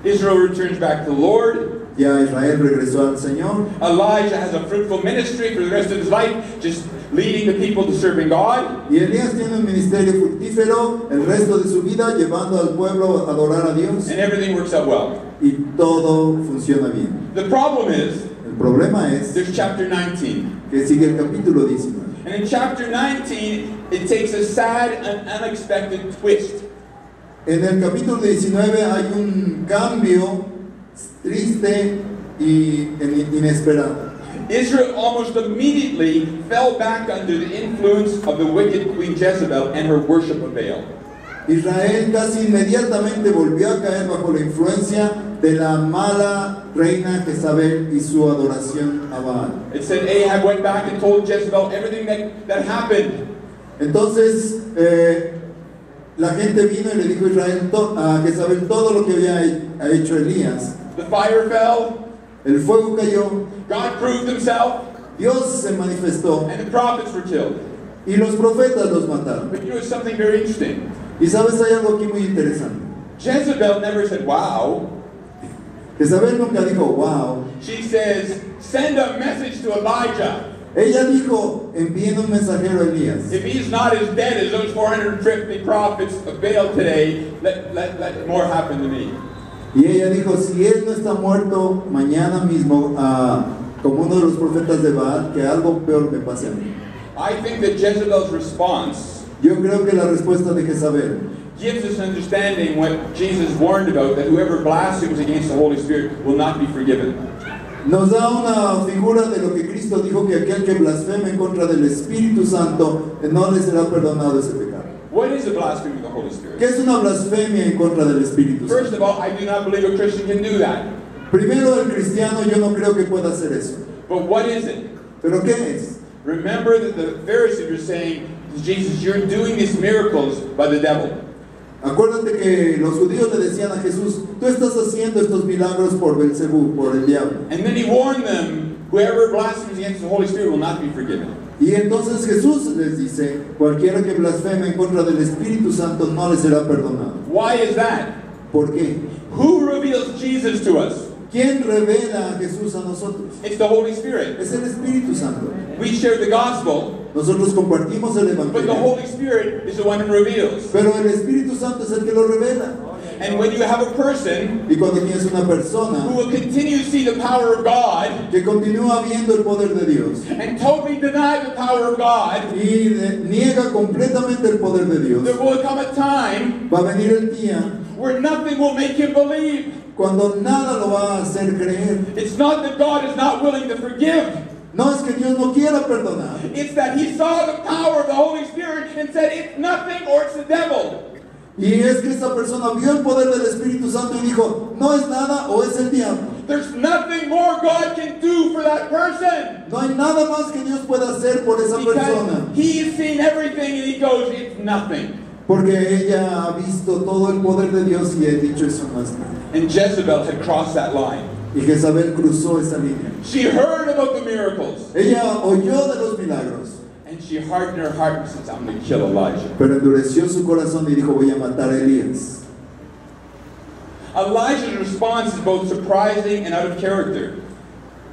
Israel returns back to the Lord. Ya Israel regresó al Señor. Elijah has a fruitful ministry for the rest of his life, just leading the people to serving God. Y Elías tiene un ministerio fructífero el resto de su vida llevando al pueblo a adorar a Dios. And everything works out well. Y todo funciona bien. The problem is, El problema es there's chapter 19. que sigue el capítulo 19. And in chapter 19, it takes a sad and unexpected twist. En el capítulo 19 hay un cambio triste y inesperado. Israel almost immediately fell back under the influence of the wicked Queen Jezebel and her worship of Baal. Israel casi inmediatamente volvió a caer bajo la influencia de la mala reina Jezabel y su adoración a Baal. It said Ahab went back and told Jezebel everything that happened. Entonces la gente vino y le dijo a Jezabel todo lo que había hecho Elías. The fire fell, El fuego cayó, God proved himself, Dios se manifestó and the prophets were killed. y los profetas los mataron. But you know something very interesting. Y sabes, hay algo aquí muy interesante. Jezebel never said, wow. Jezabel nunca dijo, wow. She says, send a message to Elijah. Ella dijo, envíen un mensajero a Elías. If he's not as dead as those 450 prophets of Baal today, let more happen to me. Y ella dijo, si él no está muerto mañana mismo, como uno de los profetas de Baal, que algo peor me pase a mí. I think that Jezebel's response Yo creo que la respuesta de Jezabel gives us understanding what Jesus warned about, that whoever blasphemes against the Holy Spirit will not be forgiven. nos da una figura de lo que Cristo dijo, que aquel que blasfeme en contra del Espíritu Santo no le será perdonado ese pecado. What is a blasphemy of the Holy Spirit? ¿Qué es una blasfemia en contra del Espíritu First Santo? of all, I do not believe a Christian can do that. Primero, el cristiano yo no creo que pueda hacer eso. But what is it? ¿Pero qué es? Remember that the Pharisees were saying to Jesus, you're doing these miracles by the devil. Acuérdate que los judíos le decían a Jesús, tú estás haciendo estos milagros por Belcebú, por el diablo. And then he warned them, whoever blasphemes against the Holy Spirit will not be forgiven. Y entonces Jesús les dice, cualquiera que blasfeme en contra del Espíritu Santo no le será perdonado. Why is that? ¿Por qué? Who reveals Jesus to us? ¿Quién revela a Jesús a nosotros? It's the Holy Spirit. Es el Espíritu Santo. We share the gospel, Nosotros compartimos el but the Evangelio, Holy Spirit is the one who reveals. pero el Espíritu Santo es el que lo revela. And when you have a person Y cuando tienes una who persona will continue to see the power of God que continúa viendo el poder de Dios and totally deny the power of God, y niega completamente el poder de Dios, there will come a time va a venir el día where nothing will make him believe. cuando nada lo va a hacer creer. It's not that God is not willing to forgive. No es que Dios no quiera perdonar, It's that he saw the power of the Holy Spirit and said, it's nothing or it's the devil. y es que esta persona vio el poder del Espíritu Santo y dijo, no es nada o es el diablo. There's nothing more God can do for that person. No hay nada más que Dios pueda hacer por esa persona, Because he's seen everything and he goes, it's nothing. porque ella ha visto todo el poder de Dios y ha dicho, eso no es nada. And Jezebel had crossed that line. Y Jezabel cruzó esa línea. She heard about the miracles. Ella oyó de los milagros, And she hardened her heart and says, I'm going to kill Elijah. pero endureció su corazón y dijo, voy a matar a Elías. Elijah's response is both surprising and out of character.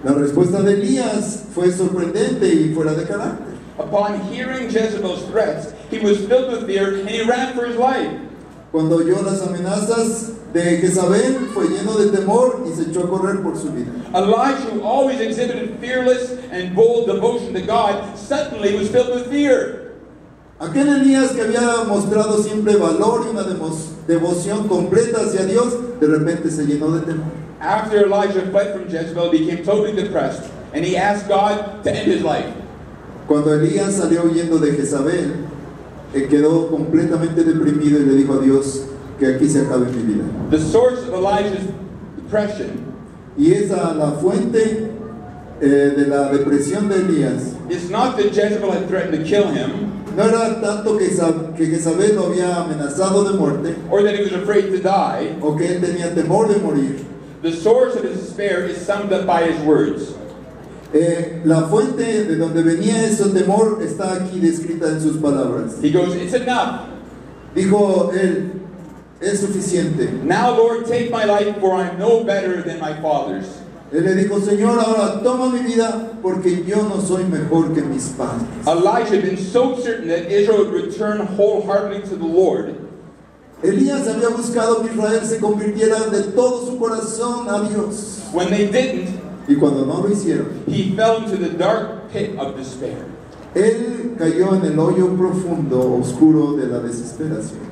La respuesta de Elías fue sorprendente y fuera de carácter. Upon hearing Jezebel's threats, he was filled with fear and he ran for his life. Cuando oyó las amenazas de Jezabel, fue lleno de temor y se echó a correr por su vida. Elijah, who always exhibited fearless and bold devotion to God, suddenly was filled with fear. Aquel Elías que había mostrado siempre valor y una devoción completa hacia Dios, de repente se llenó de temor. After Elijah fled from Jezebel, he became totally depressed, and he asked God to end his life. Cuando Elías salió huyendo de Jezabel, quedó completamente deprimido y le dijo a Dios que aquí se acabe mi vida. The source of Elijah's depression Y esa la fuente de la depresión de Elías. is not that Jezebel had threatened to kill him, No era tanto que Jezabel lo había amenazado de muerte, or that he was afraid to die. o que él tenía temor de morir. The source of his despair is summed up by his words. La fuente de donde venía ese temor está aquí descrita en sus palabras. He goes, "It's enough. Dijo él, es suficiente. Now, Lord, take my life, for I'm no better than my fathers." Él le dijo, Señor, ahora toma mi vida, porque yo no soy mejor que mis padres. Elijah had been so certain that Israel would return wholeheartedly to the Lord. Elías había buscado que Israel se convirtiera de todo su corazón a Dios. When they didn't, Y cuando no lo hicieron, he fell into the dark pit of despair. él cayó en el hoyo profundo, oscuro de la desesperación.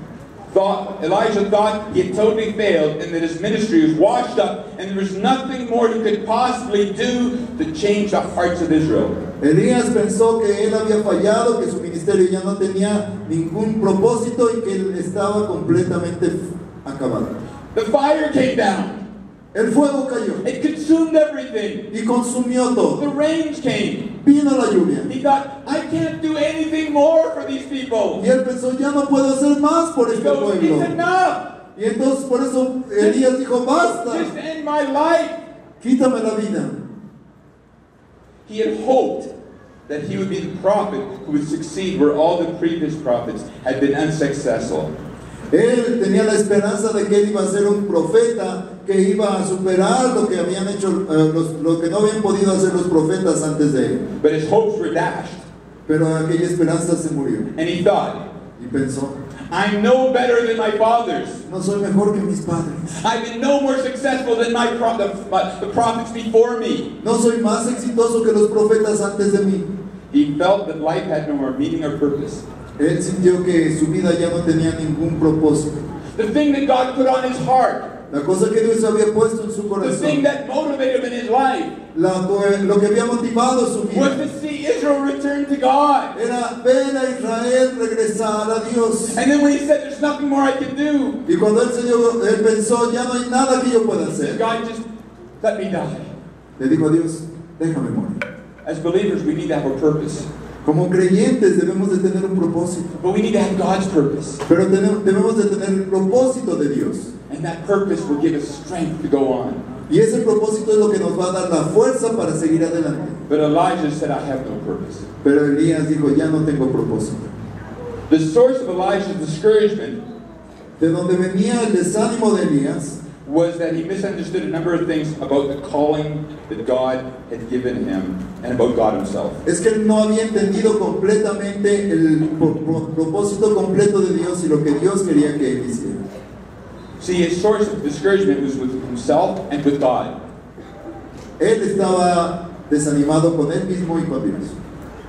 Elijah thought he had totally failed and that his ministry was washed up and there was nothing more he could possibly do to change the hearts of Israel. Elías pensó que él había fallado, que su ministerio ya no tenía ningún propósito y que él estaba completamente acabado. The fire came down. El fuego cayó It consumed everything. y consumió todo. The rains came. Vino la lluvia. He thought, I can't do anything more for these people. Y él pensó, ya no puedo hacer más por He este goes, pueblo. it's enough. Y entonces por eso Elías dijo, basta, Just end my life. quítame la vida. He had hoped that he would be the prophet who would succeed where all the previous prophets had been unsuccessful. Él tenía la esperanza de que él iba a ser un profeta que iba a superar lo que habían hecho, lo que no habían podido hacer los profetas antes de él. But his hopes were dashed. Pero aquella esperanza se murió. And he thought, Y pensó, I'm no better than my fathers. no soy mejor que mis padres. I've been no more successful than the prophets before me. No soy más exitoso que los profetas antes de mí. He felt that life had no more meaning or purpose. Él sintió que su vida ya no tenía ningún propósito. The thing that God put on his heart, La cosa que Dios había puesto en su the thing corazón, that motivated him in his life, lo que había motivado su was vida, to see Israel return to God. era ver a Israel regresar a Dios. And then when he said, there's nothing more I can do, Y cuando él pensó, ya no hay nada que yo pueda hacer, God, just let me die. le dijo a Dios, déjame morir. As believers, we need to have a purpose. Como creyentes debemos de tener un propósito, But we need to have God's purpose. pero debemos de tener el propósito de Dios. And that purpose will give us strength to go on. Y ese propósito es lo que nos va a dar la fuerza para seguir adelante. But Elijah said, I have no purpose. Pero Elías dijo, ya no tengo propósito. The source of Elijah's discouragement De donde venía el desánimo de Elías was that he misunderstood a number of things about the calling that God had given him and about God himself. es que él no había entendido completamente el propósito completo de Dios y lo que Dios quería que él hiciera. See, his source of discouragement was with himself and with God. Él estaba desanimado con él mismo y con Dios.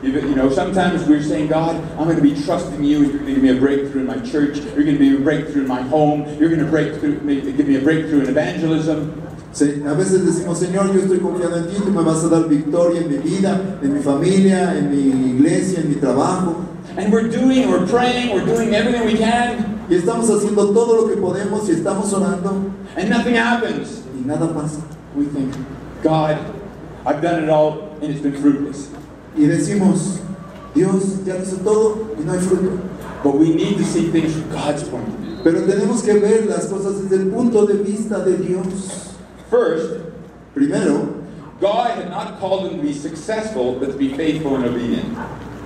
You know, sometimes we're saying, God, I'm going to be trusting you, and you're going to give me a breakthrough in my church, you're going to give me a breakthrough in my home, you're going to give me a breakthrough in evangelism. Sí, a veces decimos, Señor, yo estoy confiando en ti, tú me vas a dar victoria en mi vida, en mi familia, en mi iglesia, en mi trabajo. And we're praying, we're doing everything we can, Y estamos haciendo todo lo que podemos y estamos orando and nothing happens. y nada pasa. We think, God, I've done it all, and it's been fruitless. Y decimos, Dios ya lo hizo todo y no hay fruto. But we need to see things from God's point of view. Pero tenemos que ver las cosas desde el punto de vista de Dios. First, Primero, God had not called him to be successful, but to be faithful and obedient.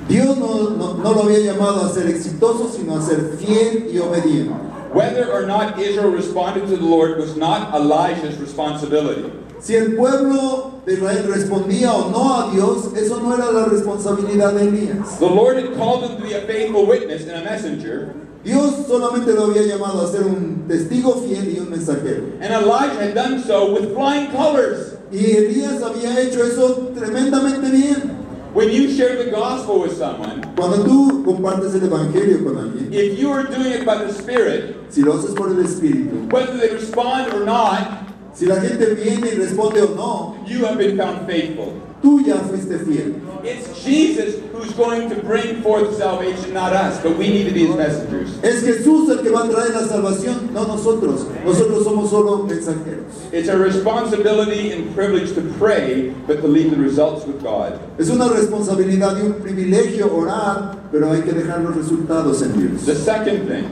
Dios no lo había llamado a ser exitoso, sino a ser fiel y obediente. Whether or not Israel responded to the Lord was not Elijah's responsibility. Si el pueblo de Israel respondía o no a Dios, eso no era la responsabilidad de Elías. The Lord had called him to be a faithful witness and a messenger. Dios solamente lo había llamado a ser un testigo fiel y un mensajero. And Elijah had done so with flying colors. Y Elías había hecho eso tremendamente bien. When you share the gospel with someone, Cuando tú compartes el evangelio con alguien, if you are doing it by the Spirit, si lo haces por el Espíritu, whether they respond or not, si la gente viene y responde o no, you have been found faithful. tú ya fuiste fiel. It's Jesus who's going to bring forth salvation, not us, but we need to be his messengers. Es Jesús el que va a traer la salvación, no nosotros. Nosotros somos solo mensajeros. It's a responsibility and privilege to pray, but to leave the results with God. Es una responsabilidad y un privilegio orar, pero hay que dejar los resultados en Dios. The second thing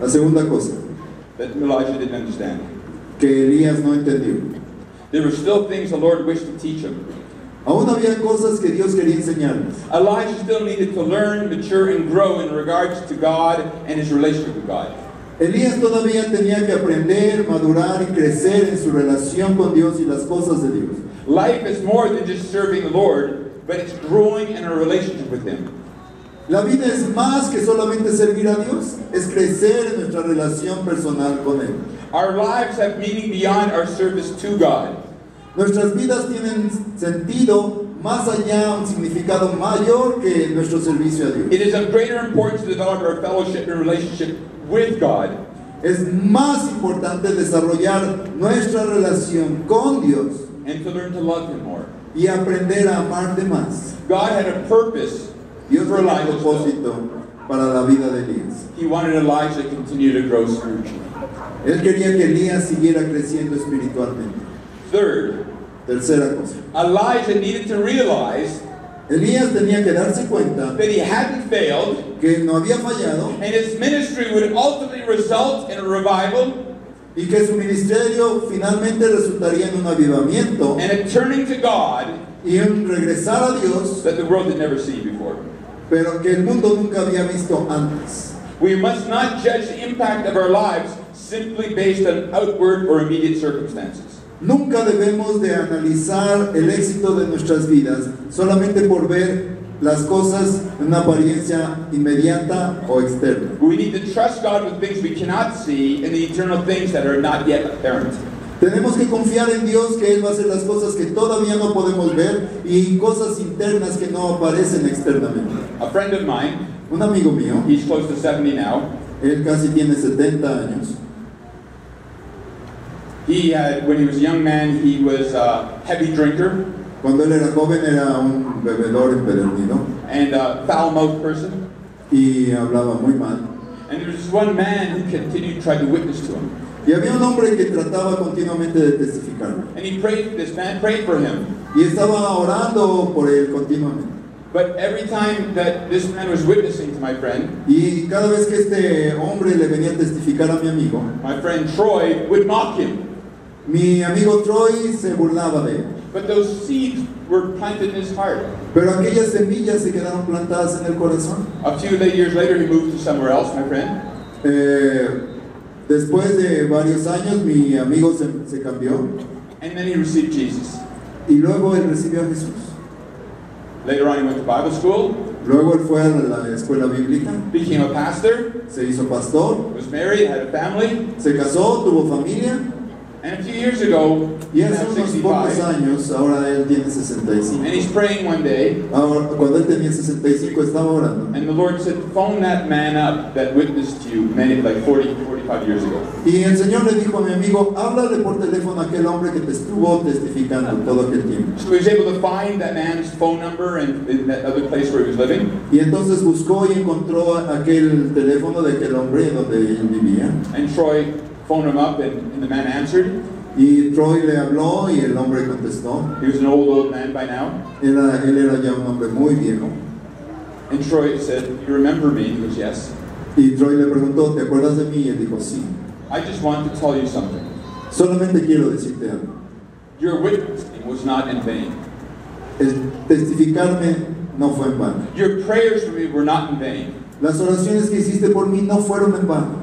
La segunda cosa that Elijah didn't understand, que Elías no entendió. there were still things the Lord wished to teach him. Aún había cosas que Dios quería enseñarles. Elijah still needed to learn, mature, and grow in regards to God and his relationship with God. Elías todavía tenía que aprender, madurar y crecer en su relación con Dios y las cosas de Dios. Life is more than just serving the Lord, but it's growing in a relationship with him. La vida es más que solamente servir a Dios, es crecer en nuestra relación personal con Él. Our lives have meaning beyond our service to God. Nuestras vidas tienen sentido más allá, un significado mayor que nuestro servicio a Dios. It is of greater importance to develop our fellowship and relationship with God. Es más importante desarrollar nuestra relación con Dios And to learn to love him more. y aprender a amarte más. God had a purpose Dios for tenía un Elijah's life. propósito para la vida de Elías. He wanted Elijah to continue to grow spiritually. Él quería que Elías siguiera creciendo espiritualmente. Third, Tercera cosa. Elijah needed to realize Elías tenía que darse cuenta that he hadn't failed, que no había fallado and his ministry would ultimately result in a revival y que su ministerio finalmente resultaría en un avivamiento and a turning to God y un regresar a Dios, that the world had never seen before. pero que el mundo nunca había visto antes. We must not judge the impact of our lives simply based on outward or immediate circumstances. Nunca debemos de analizar el éxito de nuestras vidas solamente por ver las cosas en una apariencia inmediata o externa. We need to trust God with things we cannot see and the eternal things that are not yet apparent. Tenemos que confiar en Dios que Él va a hacer las cosas que todavía no podemos ver y cosas internas que no aparecen externamente. A friend of mine, Un amigo mío, he's close to 70 now, él casi tiene 70 años. when he was a young man, he was a heavy drinker Cuando él era joven era un bebedor empedernido and a foul-mouthed person. y hablaba muy mal. And there was this one man who continued to try to witness to him. Y había un hombre que trataba continuamente de testificar. And this man prayed for him. Y estaba orando por él continuamente. But every time that this man was witnessing to my friend Y cada vez que este hombre le venía a testificar a mi amigo, my friend Troy would mock him. mi amigo Troy se burlaba de él. But those seeds were planted in his heart. Pero aquellas semillas se quedaron plantadas en el corazón. A few years later, he moved to somewhere else, my friend. Después de varios años, mi amigo se cambió And then he received Jesus. y luego él recibió a Jesús. Later on, he went to Bible school, Luego él fue a la escuela bíblica, became a pastor, se hizo pastor, was married, had a family. se casó, tuvo familia And a few years ago, y he hace had unos pocos 65. años, ahora él tiene 65. And he's praying one day, Ahora, cuando él tenía 65 estaba orando. and the Lord said, phone that man up that witnessed to you like 45 years ago. Y el Señor le dijo a mi amigo, háblale por teléfono a aquel hombre que te estuvo testificando todo aquel tiempo. So he was able to find that man's phone number and in that other place where he was living. Y entonces buscó y encontró aquel teléfono de aquel hombre donde él vivía. And Troy phoned him up, and the man answered. Y Troy le habló y el hombre contestó. He was an old man by now. Él era ya un hombre muy viejo. And Troy said, you remember me? He goes, yes. Y Troy le preguntó, ¿te acuerdas de mí? Y él dijo, sí. I just want to tell you something. Solamente quiero decirte algo. Your witnessing was not in vain. El testificarme no fue en vano. Your prayers for me were not in vain. Las oraciones que hiciste por mí no fueron en vano.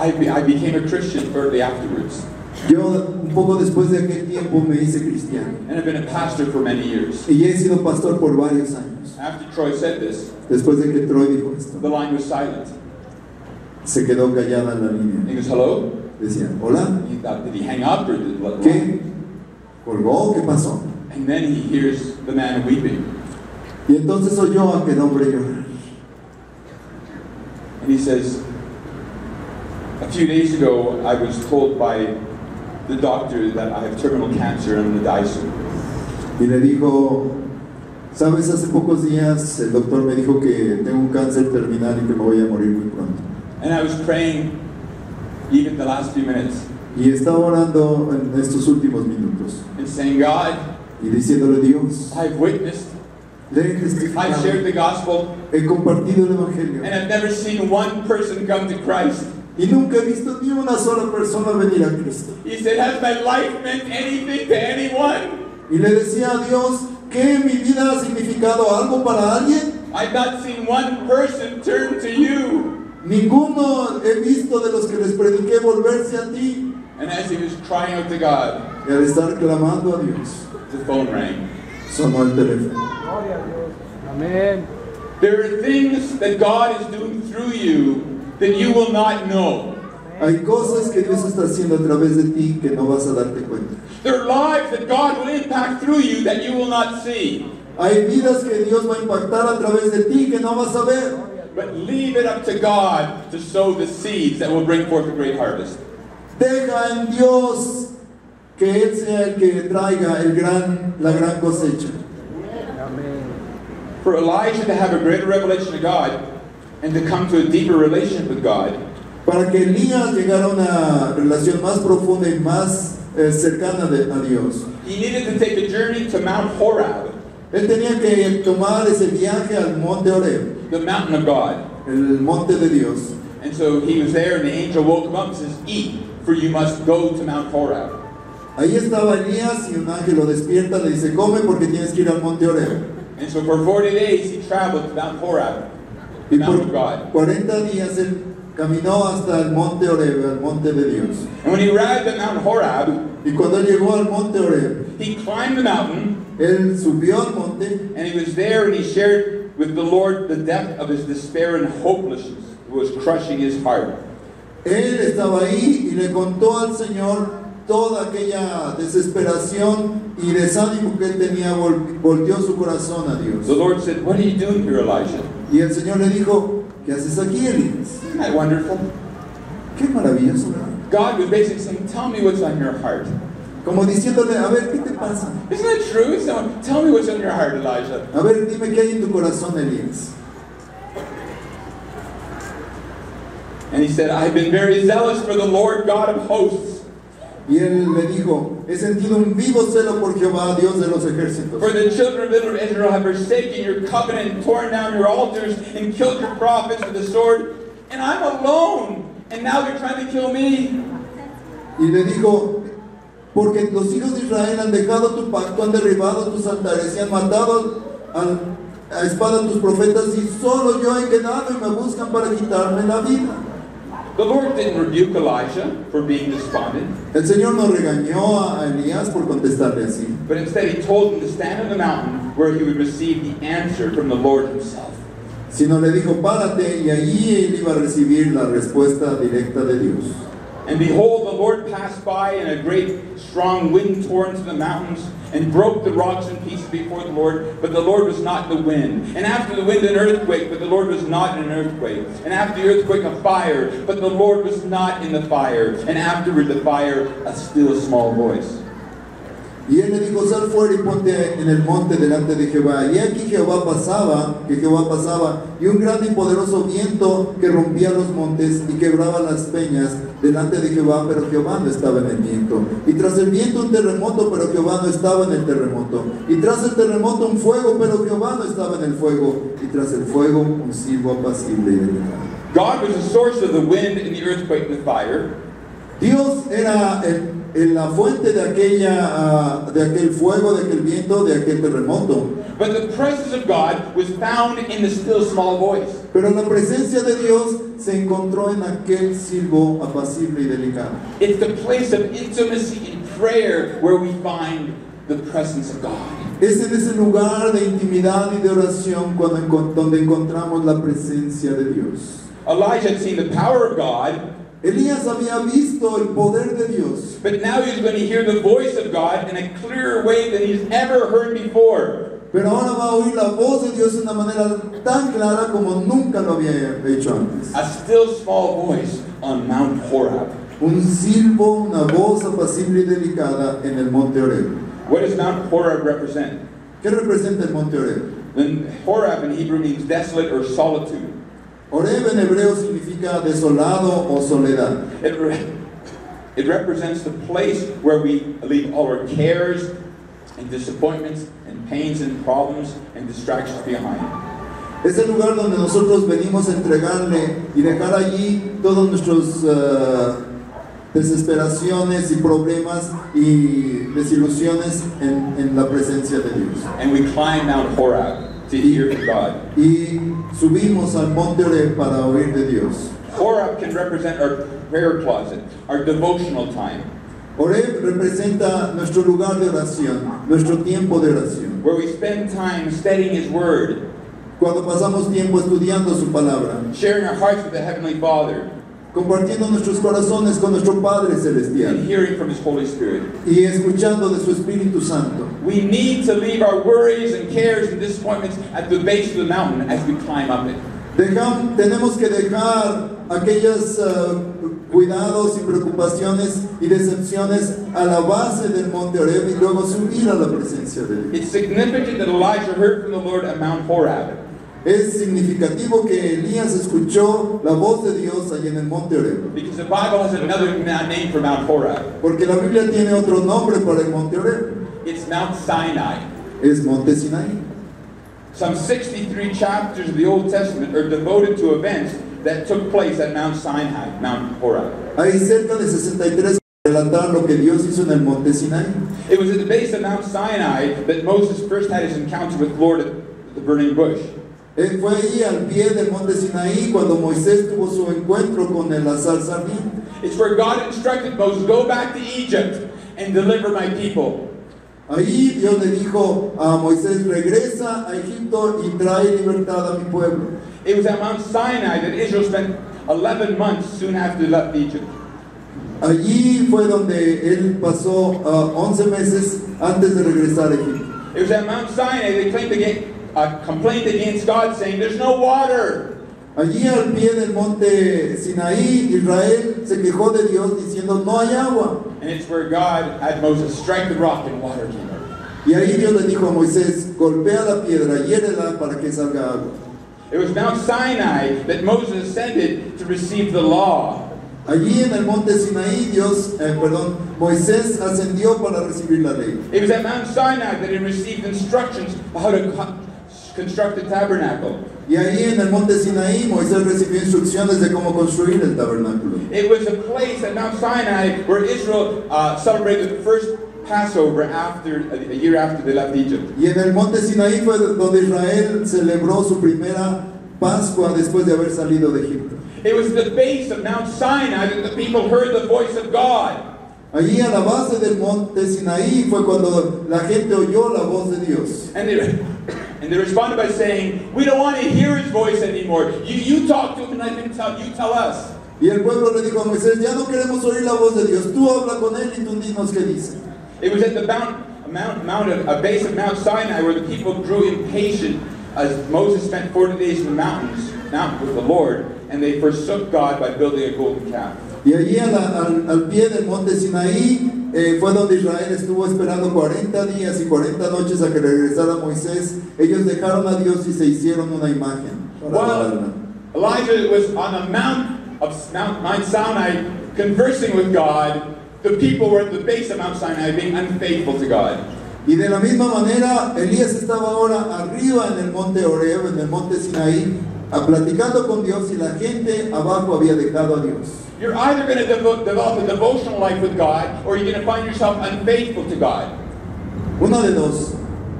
I became a Christian shortly afterwards. Yo un poco después de aquel tiempo me hice cristiano. And I've been a pastor for many years. Y he sido pastor por varios años. After Troy said this, Después de que Troy dijo esto, the line was silent. se quedó callada la línea. He goes, hello? Decía, hola, Did he hang up or did what? ¿qué? ¿Colgó? ¿Qué pasó? And then he hears the man weeping. Y entonces oyó a aquel hombre llorar. And he says, a few days ago, I was told by the doctor that I have terminal cancer and I'm going to die soon. Y le dijo, sabes, hace pocos días el doctor me dijo que tengo un cáncer terminal y que me voy a morir muy pronto. And I was praying even the last few minutes Y estaba orando en estos últimos minutos and saying, God, y diciéndole, Dios, I've witnessed, le he I've testificado, shared the gospel, he compartido el evangelio and I've never seen one person come to Christ. y nunca he visto ni una sola persona venir a Cristo. He said, has my life meant anything to anyone? Y le decía a Dios, ¿qué mi vida ha significado algo para alguien? I've not seen one person turn to you. Ninguno he visto de los que les prediqué volverse a ti. And as he was crying out to God, Y al estar clamando a Dios, the phone rang. sonó el teléfono. Amén. There are things that God is doing through you that you will not know. Hay cosas que Dios está haciendo a través de ti que no vas a darte cuenta. There are lives that God will impact through you that you will not see. Hay vidas que Dios va a impactar a través de ti que no vas a ver. But leave it up to God to sow the seeds that will bring forth a great harvest. Deja en Dios que Él sea el que traiga la gran cosecha. Amén. For Elijah to have a greater revelation of God and to come to a deeper relationship with God, Para que Elías llegara a una relación más profunda y más cercana a Dios, he needed to take a journey to Mount Horeb, él tenía que tomar ese viaje al monte Horeb, the mountain of God. el monte de Dios. And so he was there, and the angel woke him up and says, eat, for you must go to Mount Horeb. Ahí estaba Elías y un ángel lo despierta, le dice, come porque tienes que ir al monte Horeb. And so for 40 days he traveled to Mount Horeb, the Y mountain of por God. 40 días él caminó hasta el monte Horeb, el monte de Dios. And when he arrived at Mount Horeb, Y cuando él llegó al monte Horeb, he climbed the mountain, él subió al monte and he was there, and he shared with the Lord the depth of his despair and hopelessness that was crushing his heart. Él estaba ahí y le contó al Señor toda aquella desesperación y desánimo que él tenía, volteó su corazón a Dios. The Lord said, what are you doing here, Elijah? Y el Señor le dijo, ¿qué haces aquí, Elías? Isn't that wonderful? Qué maravilloso, ¿verdad? God was basically saying, tell me what's on your heart. Como diciéndole, a ver, ¿qué te pasa? Isn't that true? So, tell me what's on your heart, Elijah. A ver, dime qué hay en tu corazón, Elías. And he said, I've been very zealous for the Lord God of hosts. Y él le dijo, he sentido un vivo celo por Jehová, Dios de los ejércitos. For the children of Israel have forsaken your covenant and torn down your altars and killed your prophets with the sword. And I'm alone. And now they're trying to kill me. Y le dijo, porque los hijos de Israel han dejado tu pacto, han derribado tus altares y han matado a espada tus profetas y solo yo he quedado y me buscan para quitarme la vida. The Lord didn't rebuke Elijah for being despondent, El Señor no regañó a Elías por contestarle así, but instead he told him to stand on the mountain where he would receive the answer from the Lord himself. sino le dijo, párate, y allí él iba a recibir la respuesta directa de Dios. And behold, the Lord passed by, and a great strong wind tore into the mountains and broke the rocks in pieces before the Lord, but the Lord was not in the wind. And after the wind, an earthquake, but the Lord was not in an earthquake. And after the earthquake, a fire, but the Lord was not in the fire. And afterward, the fire, a still small voice. Y él le dijo, sal fuera y ponte en el monte delante de Jehová. Y aquí Jehová pasaba, y un grande y poderoso viento que rompía los montes y quebraba las peñas delante de Jehová, pero Jehová no estaba en el viento. Y tras el viento un terremoto, pero Jehová no estaba en el terremoto. Y tras el terremoto un fuego, pero Jehová no estaba en el fuego. Y tras el fuego un silbo apacible y delicado. God was the source of the wind and the earthquake and the fire. Dios era la fuente de aquel fuego, de aquel viento, de aquel terremoto. But the presence of God was found in the still small voice. Pero la presencia de Dios se encontró en aquel silbo apacible y delicado. It's the place of intimacy in prayer where we find the presence of God. Es en ese lugar de intimidad y de oración donde encontramos la presencia de Dios. Elijah had seen the power of God, Elías había visto el poder de Dios, but now he's going to hear the voice of God in a clearer way than he's ever heard before. pero ahora va a oír la voz de Dios de una manera tan clara como nunca lo había hecho antes. A still small voice on Mount Horeb. Un silbo, una voz apacible y delicada en el monte Horeb. What does Mount Horeb represent? ¿Qué representa el monte Horeb? Then Horeb in Hebrew means desolate or solitude. Horeb en hebreo significa desolado o soledad. It represents the place where we leave all our cares and disappointments and pains and problems and distractions behind. Es el lugar donde nosotros venimos a entregarle y dejar allí todos nuestros desesperaciones y problemas y desilusiones en la presencia de Dios. And we climb Mount Horeb to hear from God. Y subimos al monte Horeb para oír de Dios. Horeb can represent our prayer closet, our devotional time, Horeb representa nuestro lugar de oración, nuestro tiempo de oración. where we spend time studying His Word, Cuando pasamos tiempo estudiando su palabra, sharing our hearts with the Heavenly Father, compartiendo nuestros corazones con nuestro Padre and Celestial hearing from His Holy Spirit. y escuchando de su Espíritu Santo. We need to leave our worries and cares and disappointments at the base of the mountain as we climb up it. Tenemos que dejar aquellos cuidados y preocupaciones y decepciones a la base del monte Horeb y luego subir a la presencia de Dios. It's significant that Elijah heard from the Lord at Mount Horeb. Es significativo que Elías escuchó la voz de Dios allí en el monte Horeb, Because the Bible has another name for Mount Horeb. porque la Biblia tiene otro nombre para el monte Horeb. It's Mount Sinai. Es monte Sinaí. Some 63 chapters of the Old Testament are devoted to events that took place at Mount Sinai, Mount Horeb. Hay cerca de 63 para relatar lo que Dios hizo en el monte Sinaí. It was at the base of Mount Sinai that Moses first had his encounter with the Lord at the burning bush. Fue ahí al pie del monte Sinaí cuando Moisés tuvo su encuentro con el zarza ardiente. It's where God instructed Moses, go back to Egypt and deliver my people. Ahí Dios le dijo a Moisés, regresa a Egipto y trae libertad a mi pueblo. It was at Mount Sinai that Israel spent 11 months soon after they left Egypt. Allí fue donde él pasó 11 meses antes de regresar a Egipto. It was at Mount Sinai they complained against God, saying, there's no water. Allí al pie del monte Sinaí, Israel se quejó de Dios diciendo, no hay agua. And it's where God had Moses strike the rock and water came out. Y ahí Dios le dijo a Moisés, golpea la piedra, hiérela para que salga agua. It was Mount Sinai that Moses ascended to receive the law. Allí en el monte Sinaí, Moisés ascendió para recibir la ley. It was at Mount Sinai that he received instructions on how to construct the tabernacle. Y ahí en el monte Sinaí, Moisés recibió instrucciones de cómo construir el tabernáculo. It was a place at Mount Sinai where Israel celebrated the first Passover a year after they left Egypt. Y en el monte Sinaí fue donde Israel celebró su primera Pascua después de haber salido de Egipto. It was the base of Mount Sinai that the people heard the voice of God. Allí a la base del monte Sinaí fue cuando la gente oyó la voz de Dios. And they responded by saying, we don't want to hear his voice anymore. You talk to him and let him you tell us. Y el pueblo le dijo a Moisés, ya no queremos oír la voz de Dios, tú habla con él y tú dinos qué dice. It was at the base of Mount Sinai where the people grew impatient as Moses spent 40 days in the mountain with the Lord, and they forsook God by building a golden calf. Y allí al pie del monte Sinaí fue donde Israel estuvo esperando 40 días y 40 noches a que regresara Moisés. Ellos dejaron a Dios y se hicieron una imagen para adorarla. Elijah was on the Mount Sinai conversing with God. The people were at the base of Mount Sinai being unfaithful to God. Y de la misma manera, Elías estaba ahora arriba en el monte Horeb, en el monte Sinaí, platicando con Dios y la gente abajo había dejado a Dios. You're either going to develop a devotional life with God, or you're going to find yourself unfaithful to God. Una de dos.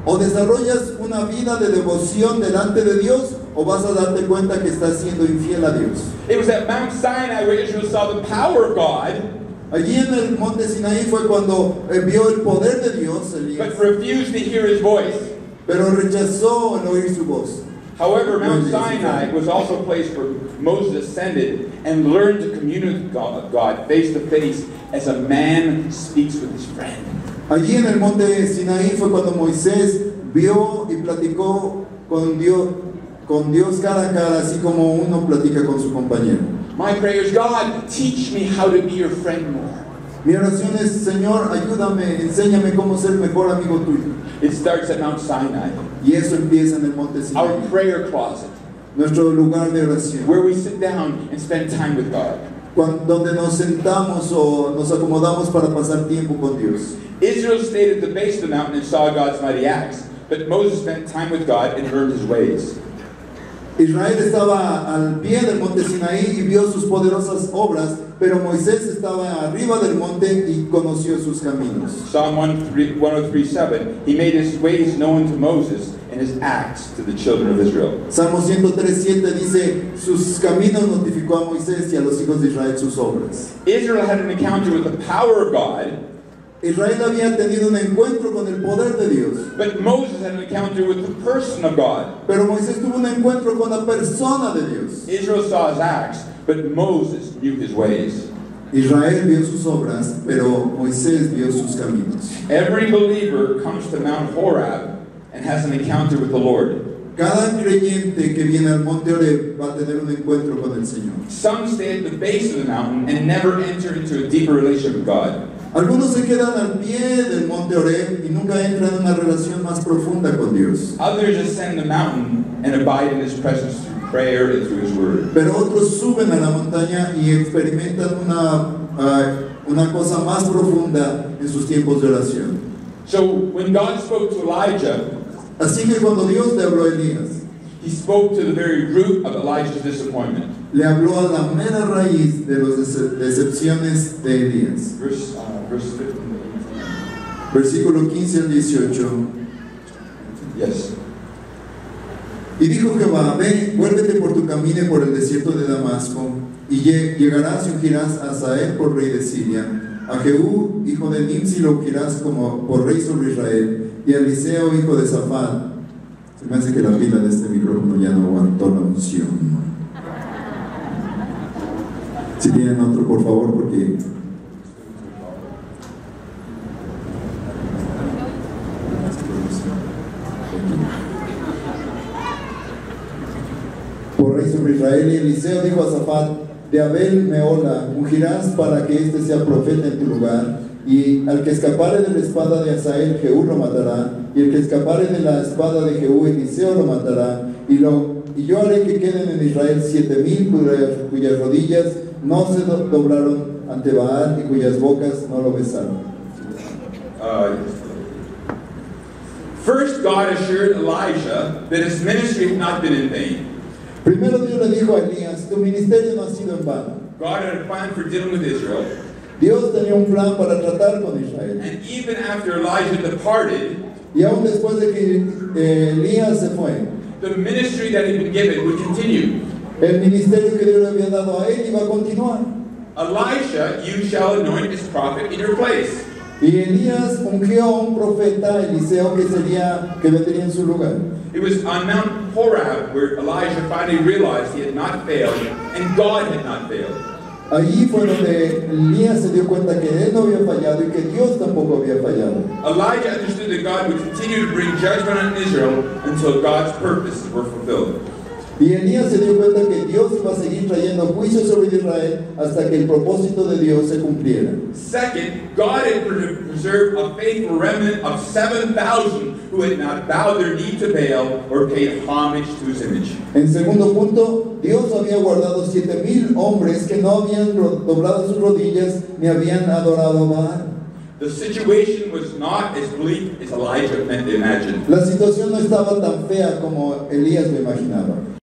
O desarrollas una vida de devoción delante de Dios, o vas a darte cuenta que estás siendo infiel a Dios. It was at Mount Sinai where Israel saw the power of God, Allí en el monte Sinaí fue cuando vio el poder de Dios, Elías, but refused to hear his voice. pero rechazó el oír su voz. However, Mount Sinai was also a place where Moses ascended and learned to commune with God face to face as a man speaks with his friend. Allí en el monte Sinaí fue cuando Moisés vio y platicó con Dios cara a cara, así como uno platica con su compañero. My prayer is, God, teach me how to be your friend more. Mi oración es, Señor, ayúdame, enséñame cómo ser mejor amigo tuyo. It starts at Mount Sinai, Y eso empieza en el monte our Sinaí, prayer closet, nuestro lugar de oración, where we sit down and spend time with God. donde nos sentamos o nos acomodamos para pasar tiempo con Dios. Israel stayed at the base of the mountain and saw God's mighty acts, but Moses spent time with God and learned his ways. Israel estaba al pie del monte Sinaí y vio sus poderosas obras, pero Moisés estaba arriba del monte y conoció sus caminos. Psalm 103:7, he made his ways known to Moses and his acts to the children of Israel. Salmo 103:7 dice, sus caminos notificó a Moisés y a los hijos de Israel sus obras. Israel had an encounter with the power of God, Israel había tenido un encuentro con el poder de Dios, but Moses had an encounter with the person of God. pero Moisés tuvo un encuentro con la persona de Dios. Israel saw his acts, but Moses knew his ways. Israel vio sus obras, pero Moisés vio sus caminos. Every believer comes to Mount Horeb and has an encounter with the Lord. Cada creyente que viene al monte Oreb va a tener un encuentro con el Señor. Some stay at the base of the mountain and never enter into a deeper relationship with God. Algunos se quedan al pie del monte Oreb y nunca entran en una relación más profunda con Dios. Others ascend the mountain and abide in his presence through prayer and through his word. Pero otros suben a la montaña y experimentan una cosa más profunda en sus tiempos de oración. So when God spoke to Elijah, Así que cuando Dios le habló a Elías, he spoke to the very root of Elijah's disappointment. le habló a la mera raíz de las decepciones de Elías. Verse 15. Versículo 15 al 18. Yes. Y dijo Jehová, ve, vuélvete por tu camino por el desierto de Damasco, y llegarás y ungirás a Hazael por rey de Siria, a Jehú, hijo de Nimsi, lo ungirás como por rey sobre Israel, y a Eliseo, hijo de Safán. Se me hace que la pila de este micrófono ya no aguantó la unción. Si tienen otro, por favor, porque... por rey sobre Israel. Y Eliseo dijo a Safán, de Abel Meola, ungirás para que éste sea profeta en tu lugar, y al que escapare de la espada de Hazael, Jehú lo matará, y el que escapare de la espada de Jehú, Eliseo lo matará, y yo haré que queden en Israel 7,000 cuyas rodillas no se doblaron ante Baal y cuyas bocas no lo besaron. First, God assured Elijah that his ministry had not been in vain. Primero Dios le dijo a Elías, tu ministerio no ha sido en vano. God had a plan for dealing with Israel. Dios tenía un plan para tratar con Israel. And even after Elijah departed, Y aún después de que Elías se fue, the ministry that had been given would continue. el ministerio que Dios le había dado a él iba a continuar. Elisha, you shall anoint as prophet in your place. Y Elías ungió a un profeta, Eliseo, que vendría en su lugar. It was on Mount Horeb where Elijah finally realized he had not failed and God had not failed. Allí fue donde Elías se dio cuenta que él no había fallado y que Dios tampoco había fallado. Elijah understood that God would continue to bring judgment on Israel until God's purposes were fulfilled. Y Elías se dio cuenta que Dios iba a seguir trayendo juicio sobre Israel hasta que el propósito de Dios se cumpliera. Second, God had preserved a faithful remnant of 7,000 who had not bowed their knee to Baal or paid homage to his image. En segundo punto, Dios había guardado 7,000 hombres que no habían doblado sus rodillas ni habían adorado a Baal. The situation was not as bleak as Elijah meant to imagine. La situación no estaba tan fea como Elías lo imaginaba.